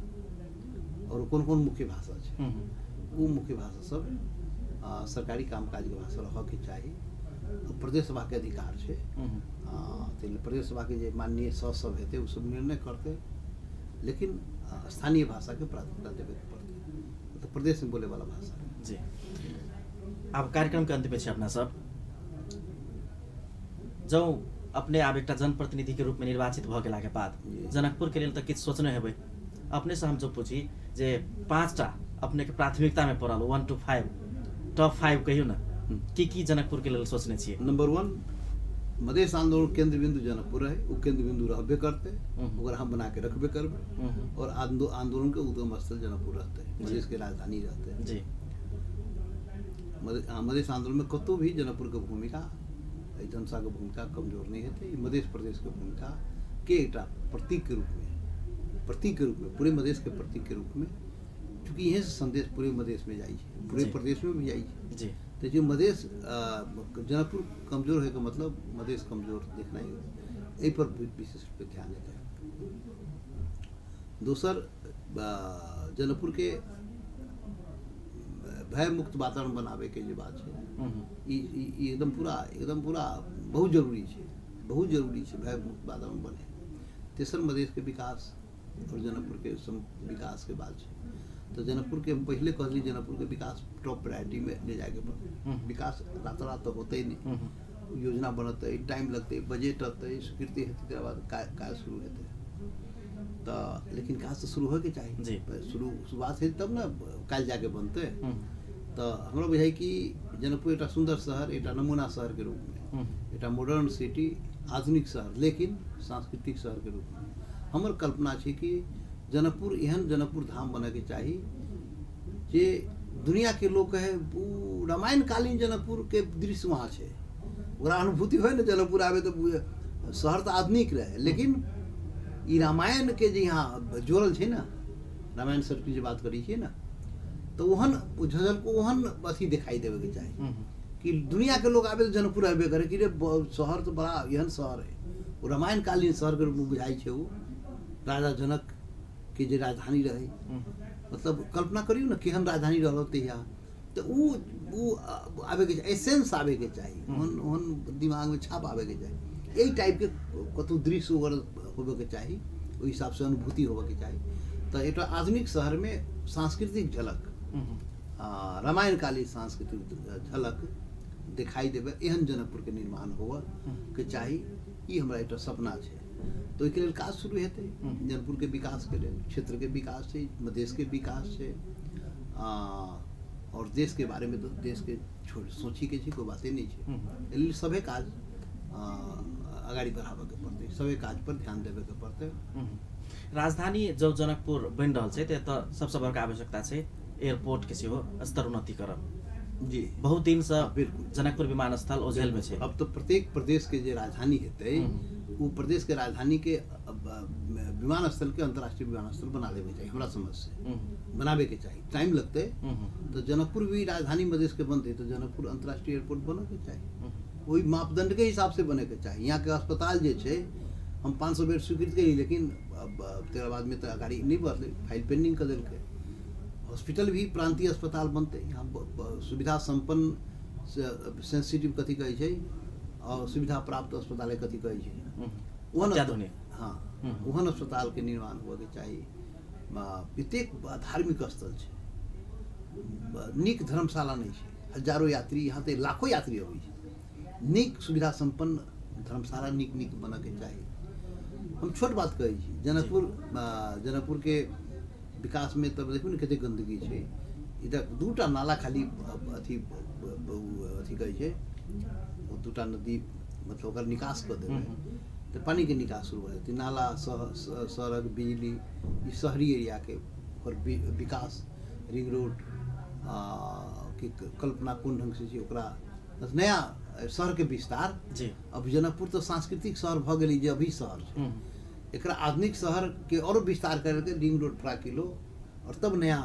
और कोन कोन मुख्य भाषा छै, वो मुख्य भाषा सब सरकारी कामकाज के भाषा रहऽ के चाही। प्रदेश सभा के अधिकार छै। प्रदेश सभा के जे माननीय सब हेतै, वो सब निर्णय करते, लेकिन स्थानीय भाषा के प्राथमिकता देवे के पड़ते, तो प्रदेश में बोले वाला भाषा। जी, अब कार्यक्रम के अंत में छै अपना सब जो अपने आब एकटा जनप्रतिनिधि के रूप में निर्वाचित भ गेला के बाद जनकपुर के लिए तो किछु सोचने हेबै। अपने से हम जो पूछी जे 5टा अपने के प्राथमिकता में पड़ल 1 to 5, टॉप 5 कहियो ना, की जनकपुर के लिए सोचने छिए? नंबर 1 मधेश आंदोलन केंद्र बिंदु जनकपुर है, वो केंद्र बिंदु रहबे करते, ओकरा हम बना के रखबे करबे। और आंदोलन के उद्गम स्थल जनकपुर रहते, मधेश के राजधानी रहते जी। मधेश आंदोलन में कतो भी जनकपुर के भूमिका, जनता के भूमिका कमजोर नहीं है। मध्य प्रदेश के भूमिका के एक प्रतीक के रूप में, पूरे मधेश के प्रतीक के रूप में, चूँकि यहीं से संदेश पूरे मधेश में जाई है, पूरे प्रदेश में भी जाई है। तो जो मधेश जनकपुर कमजोर है का मतलब मधेश कमजोर देखना ही है, यही पर विशेष रूप से ध्यान देते हैं। दूसर जनकपुर के भय मुक्त वातावरण बनावे के लिए बात है, एकदम पूरा बहुत जरूरी है, भय मुक्त वातावरण बने। तेसर मधेश के विकास और जनकपुर के विकास के बात है। तो जनकपुर के पहले कहली, जनकपुर के विकास टॉप प्रायोरिटी में ले जाके पड़ते। विकास रात तो होते ही नहीं, योजना बनते, टाइम लगते, बजट आते, स्वीकृति हेतु के बाद कार्य शुरू होते। तो लेकिन काज तो शुरू हो के चाहिए, शुरुआत है तब ना काल जाके बनते। तो हमरा बुझाई कि जनकपुर एक सुंदर शहर, एक नमूना शहर के रूप में, एक मॉडर्न सिटी, आधुनिक शहर, लेकिन सांस्कृतिक शहर के रूप में हमर कल्पना है कि जनकपुर एहन जनकपुर धाम बने के चाहिए जे दुनिया के लोग है। रामायण कालीन जनकपुर के दृश्य वहाँ है, ओकरा अनुभूति हो ना, जनकपुर आवे तो शहर तो आधुनिक रहे, लेकिन ई रामायण के जे यहाँ जोड़ल है ना, रामायण सर की जो बात करी है ना, तो ओहन झलक को ओहन अथी दिखाई देवे के चाहिए कि दुनिया के लोग आवे तो जनकपुर आवे करे कि रे शहर तो बड़ा एहन शहर है, वो रामायण कालीन शहर के रूप में बुझाई है। वो राजा जनक के जे राजधानी रहे, मतलब कल्पना करियो ना केहन राजधानी रहते यहाँ, तो वो आवे के एसेंस आवे के चाहिए, ओहन दिमाग में छाप आवे के चाहिए, यही टाइप के कतौ दृश्य होवे के चाहिए, ओहि हिसाब से अनुभूति होवे के चाहिए। तो एक आधुनिक शहर में सांस्कृतिक झलक, रामायण कालीन सांस्कृतिक झलक दिखाई देवे, एहन जनकपुर के निर्माण होवे के चाहिए, ये हमारा एक सपना है। तो एक लिए काज शुरू हेतै, जनकपुर के विकास के लिए, क्षेत्र के विकास है, मधेश के विकास है, और देश के बारे में तो देश के सोची के कोई बातें नहीं है। सभे काज अगाड़ी बढ़ावे के पड़ते, सभे काज पर ध्यान देवे के पड़ते। राजधानी जो जनकपुर बन रहा है तो सबसे बड़का आवश्यकता है एयरपोर्ट के सेहो स्तर उन्नति करब। जी, बहुत दिन से बिल्कुल जनकपुर विमानस्थल ओझेल में है। अब तो प्रत्येक प्रदेश के जो राजधानी हेतै, वो प्रदेश के राजधानी के विमानस्थल के अंतर्राष्ट्रीय विमानस्थल बना देवे चाहिए, हमरा समझ से बनावे के चाहिए, टाइम लगते। तो जनकपुर भी राजधानी मधेश के बनते, तो जनकपुर अंतर्राष्ट्रीय एयरपोर्ट बने के चाहिए, वही मापदंड के हिसाब से बने के चाहिए। यहाँ के अस्पताल जे छै हम 500 बेड स्वीकृत करी, लेकिन तेरा बाद में तो अगाड़ी नहीं बढ़ले, फाइल पेंडिंग कर दिल के। हॉस्पिटल भी प्रांतीय अस्पताल बनते, यहाँ सुविधा संपन्न सेंसिटिव कथी कहे छै और सुविधा प्राप्त अस्पताल कथी कहे छै, अत्याधुनिक। हाँ, ओहन अस्पताल के निर्माण होके चाहिए। प्रत्येक धार्मिक स्थल छै, नीक धर्मशाला नहीं छै, हजारों यात्री यहाँ ते लाखों यात्री अबै छै, नीक सुविधा संपन्न धर्मशाला नीक नीक बन के चाहिए। हम छोट बात कहै छी, जनकपुर के विकास में तब देखू ने कते गंदगी छै। इधर दूटा नाला खाली अथी कहै छै, दूटा नदी मतलब ओकर निकास कर देबै तो पानी के निकास शुरू हो जाती। नाला सड़क बिजली ई शहरी एरिया के और विकास रिंग रोड के कल्पना कोन ढंग से छै ओकरा नया शहर के विस्तार जी। अब जनकपुर तो सांस्कृतिक शहर भ गेलै जे अभी शहर छै, एकरा आधुनिक शहर के और विस्तार करके रिंग रोड फरा किलो और तब नया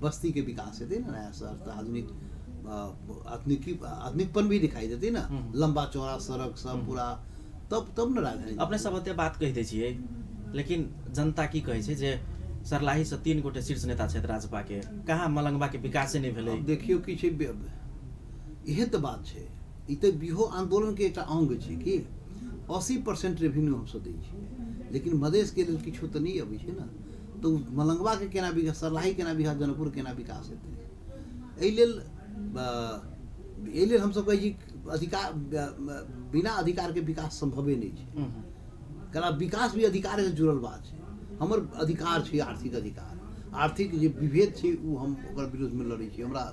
बस्ती के विकास हेतै ना, नया शहर तो आधुनिकपन भी दिखाई देती ना, लंबा चौड़ा सड़क सब पूरा, तब न राजधानी। अपने सब ओते बात कहि दै छियै, लेकिन जनता की कहै छै जे सरलाही से 3 गोटे शीर्ष नेता छथि राजपा के, कहाँ मलंगवा के विकासे नहीं भेलै। देखियो कि छै, इहे तो बात छै, ई तो बिहो आंदोलन के एकटा अंग छै कि 80% रेवेन्यू हमसब दै छियै, लेकिन मधेश के लेल किछो तो नहीं अबै छै ना, तो मलंगवा के केना विकास, सरलाही केना विकास, जनकपुर केना विकास हेतै। एहि लेल हमसब कहै छी अधिकार बिना अधिकार के विकास संभवे नहीं छै। कला विकास भी अधिकार से जुड़ल बात छै। हमर अधिकार छै आर्थिक अधिकार, आर्थिक जे विभेद छै वो हम ओकर विरोध में लड़ै छी। हमरा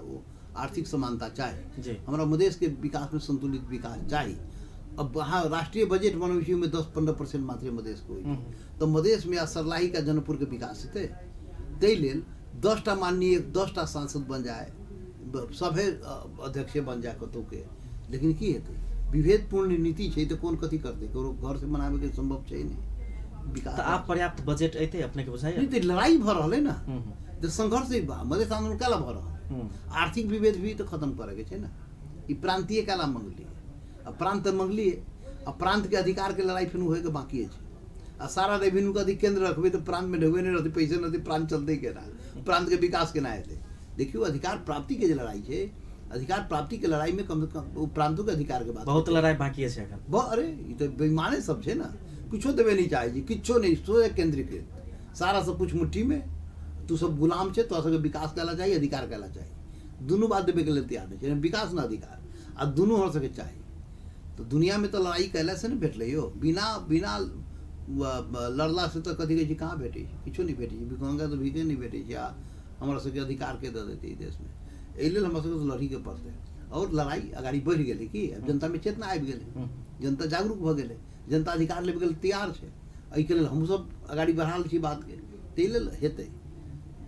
आर्थिक समानता चाही, हमरा मधेश के विकास में संतुलित विकास चाही। अब हाँ, राष्ट्रीय बजट बनबै छी, ओहिमे 10-15% मात्र मधेश को होइ छै, तो मधेश में सरलाही का जनकपुर के विकास हेतै। ताहि लेल 10टा माननीय 10टा सांसद बन जाए, सभे अध्यक्ष बन जाए कतौ के, लेकिन की हेतै, विभेदपूर्ण नीति छै तो कोन कथी करतै, घर से बनाबे के संभव छै नहीं विकास। तो आप पर्याप्त बजट ऐते अपने के बुझाइए नहीं, तो लड़ाई भ रहल है ना, तो संघर्ष मधेश आंदोलन काला भ रहल, आर्थिक विभेद भी तो खत्म करे के छै ना। ई प्रांतीय काला मंगली, अब प्रांत मंगली, अब प्रांत के अधिकार के लड़ाई फिर होए के बाकी है। आ सारा रेवेन्यू का अधिक केंद्र रखबे तो प्रांत में ढुबे नहीं रहते, पैसे नहीं, प्रांत चलते केना, प्रांत के विकास केना हेतै। देखियो अधिकार प्राप्ति के जे लड़ाई छै, अधिकार प्राप्ति के लड़ाई में कम से कम प्रांतों के अधिकार के बात बहुत लड़ाई बाकी है एखन। अरे ई तो बेईमाने सब छै ना, कुछो देवे नहीं चाहे, किछो नहीं, सोए केंद्रीकृत, सारा सब कुछ मुट्ठी में, तू सब गुलाम छे, तो सबके विकास कैला चाहिए, अधिकार कैला चाहिए, दुनू बात देवे के लिए तैयार नहीं छै, विकास ना अधिकार, आ दुनू हो सके चाहिए। तो दुनिया में तो लड़ाई कैला से नहीं भेटले यो, बिना लड़ला से तो कथी कहै छै कहाँ भेटै छै, किछो नहीं भेटै छै, भिखमंगा तो भीखे नहीं भेटै छै, आ हमरा सबके अधिकार के दे देते देश में। एहि लेल हमरा सबके लड़ही के पड़तै, और लड़ाई अगाड़ी बढ़ गेलै कि जनता में चेतना आबि गेलै, जनता जागरूक भ गेलै, जनता अधिकार लेबे के लेल तैयार छै। एहि के लेल हम सब अगाड़ी बढ़ा रहल छी बात के, ताहि लेल हेतै,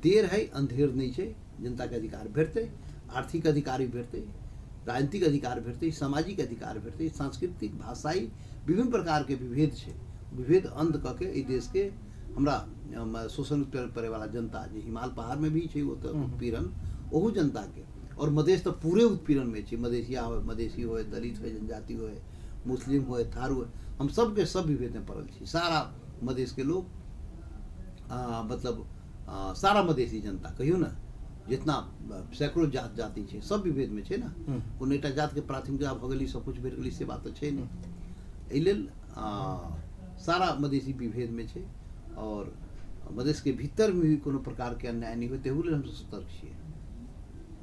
देर है अंधेर नहीं छै, जनता के अधिकार भेटतै, आर्थिक अधिकार भी भेटतै, राजनीतिक अधिकार भेटतै, सामाजिक अधिकार भेटतै, सांस्कृतिक भाषाई विभिन्न प्रकार के विभेद छै, विभेद अंत क के देश के हमरा शोषण करे वाला जनता जे हिमाल पहाड़ में भी छै, वो तो उत्पीड़न ओहू जनता के, और मधेश तो पूरे उत्पीड़न में छै, मधेसिया हो, मधेसी हो, दलित हो, जनजाति हो, मुस्लिम हो, थारू हो, हम सब के सब विभेद में पड़ल छी। सारा मधेश के लोग मतलब सारा मधेसी जनता कहियो ना, जितना सैकड़ों जात जाति छै, सब विभेद में छै ना, कोनो एकटा जात के प्राथमिकता भ गेली, सब कुछ भेट गेली, से बात तो छै नहीं। एहि लेल सारा मधेसी विभेद में छै, और मधेश के भीतर में भी कोनो प्रकार के अन्याय नहीं होते, हम सतर्क छियै।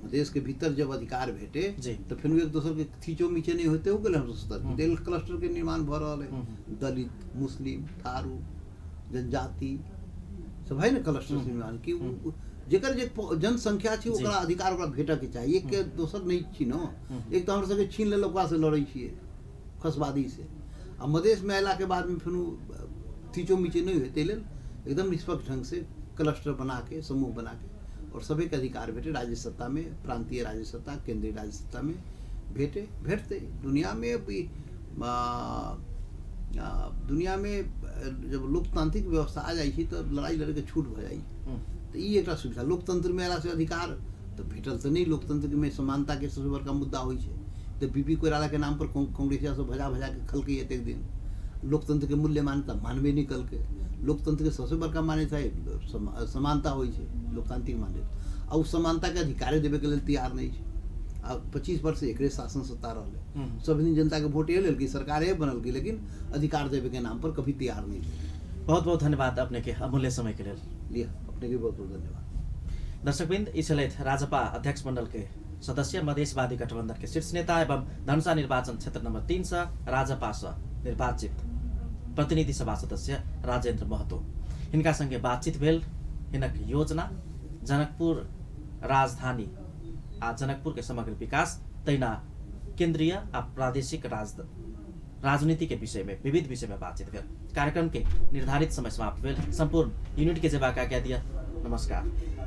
मधेश के भीतर जब अधिकार भेटे तो फिर एक दोसर के खींचो मीचे नहीं होते, हम सतर्क। तेल क्लस्टर के निर्माण भ रहल है, दलित, मुस्लिम, थारू, जनजाति सब है ना क्लस्टर निर्माण की, जेकर जे जनसंख्या छै ओकरा अधिकार ओकरा भेटऽ के चाहिए, एक के दोसर नहीं छीनो। एक तो हमरा सबके छीन लेल ओकरा से लड़ै छियै खसवादी से, आ मधेश में अयला के बाद में फिर खींचो मीचे नहीं होते, ताहि लेल एकदम निष्पक्ष ढंग से क्लस्टर बना के, समूह बना के, और सभी के अधिकार भेटे, राज्य सत्ता में, प्रांतीय राज्य सत्ता, केंद्रीय राज्य सत्ता में भेटते। दुनिया में जब लोकतांत्रिक व्यवस्था आ जाए तो लड़ाई लड़े के छूट भ जाए, तो ये एक सुविधा लोकतंत्र में अला से अधिकार तो भेटल तो नहीं, लोकतंत्र में समानता के सबसे बड़का मुद्दा होइ छै। तो बीपी कोइराला के नाम पर कांग्रेसिया सब भजा के खलकै एक दिन, लोकतंत्र के मूल्य मान्यता मानबे नहीं कल के। लोकतंत्र के सबसे बड़का मान्यता है समानता हो लोकतांत्रिक मान्यता, और समानता के अधिकार देवे के लिए तैयार नहीं है। अब 25 वर्ष से एक शासन सत्ता रहा, सभी जनता के वोट ले कि सरकार बनल की, लेकिन अधिकार देवे के नाम पर कभी तैयार नहीं है। बहुत बहुत धन्यवाद अपने के अमूल्य समय के लिए। लिया अपने के बहुत बहुत धन्यवाद। दर्शकबिंद, इस राजपा अध्यक्ष मंडल के सदस्य मधेशवादी गठबंधन के शीर्ष नेता एवं धनुषा निर्वाचन क्षेत्र नंबर 3 से राजपा से निर्वाचित प्रतिनिधि सभा सदस्य राजेंद्र महतो, इनका संगे बातचीत भेल। हिनक योजना जनकपुर राजधानी आ जनकपुर के समग्र विकास तैना केंद्रीय आ प्रादेशिक राजनीति के विषय में विविध विषय में बातचीत भेल। कार्यक्रम के निर्धारित समय समाप्त भेल। संपूर्ण यूनिट के जेबा का क्या दिया। नमस्कार।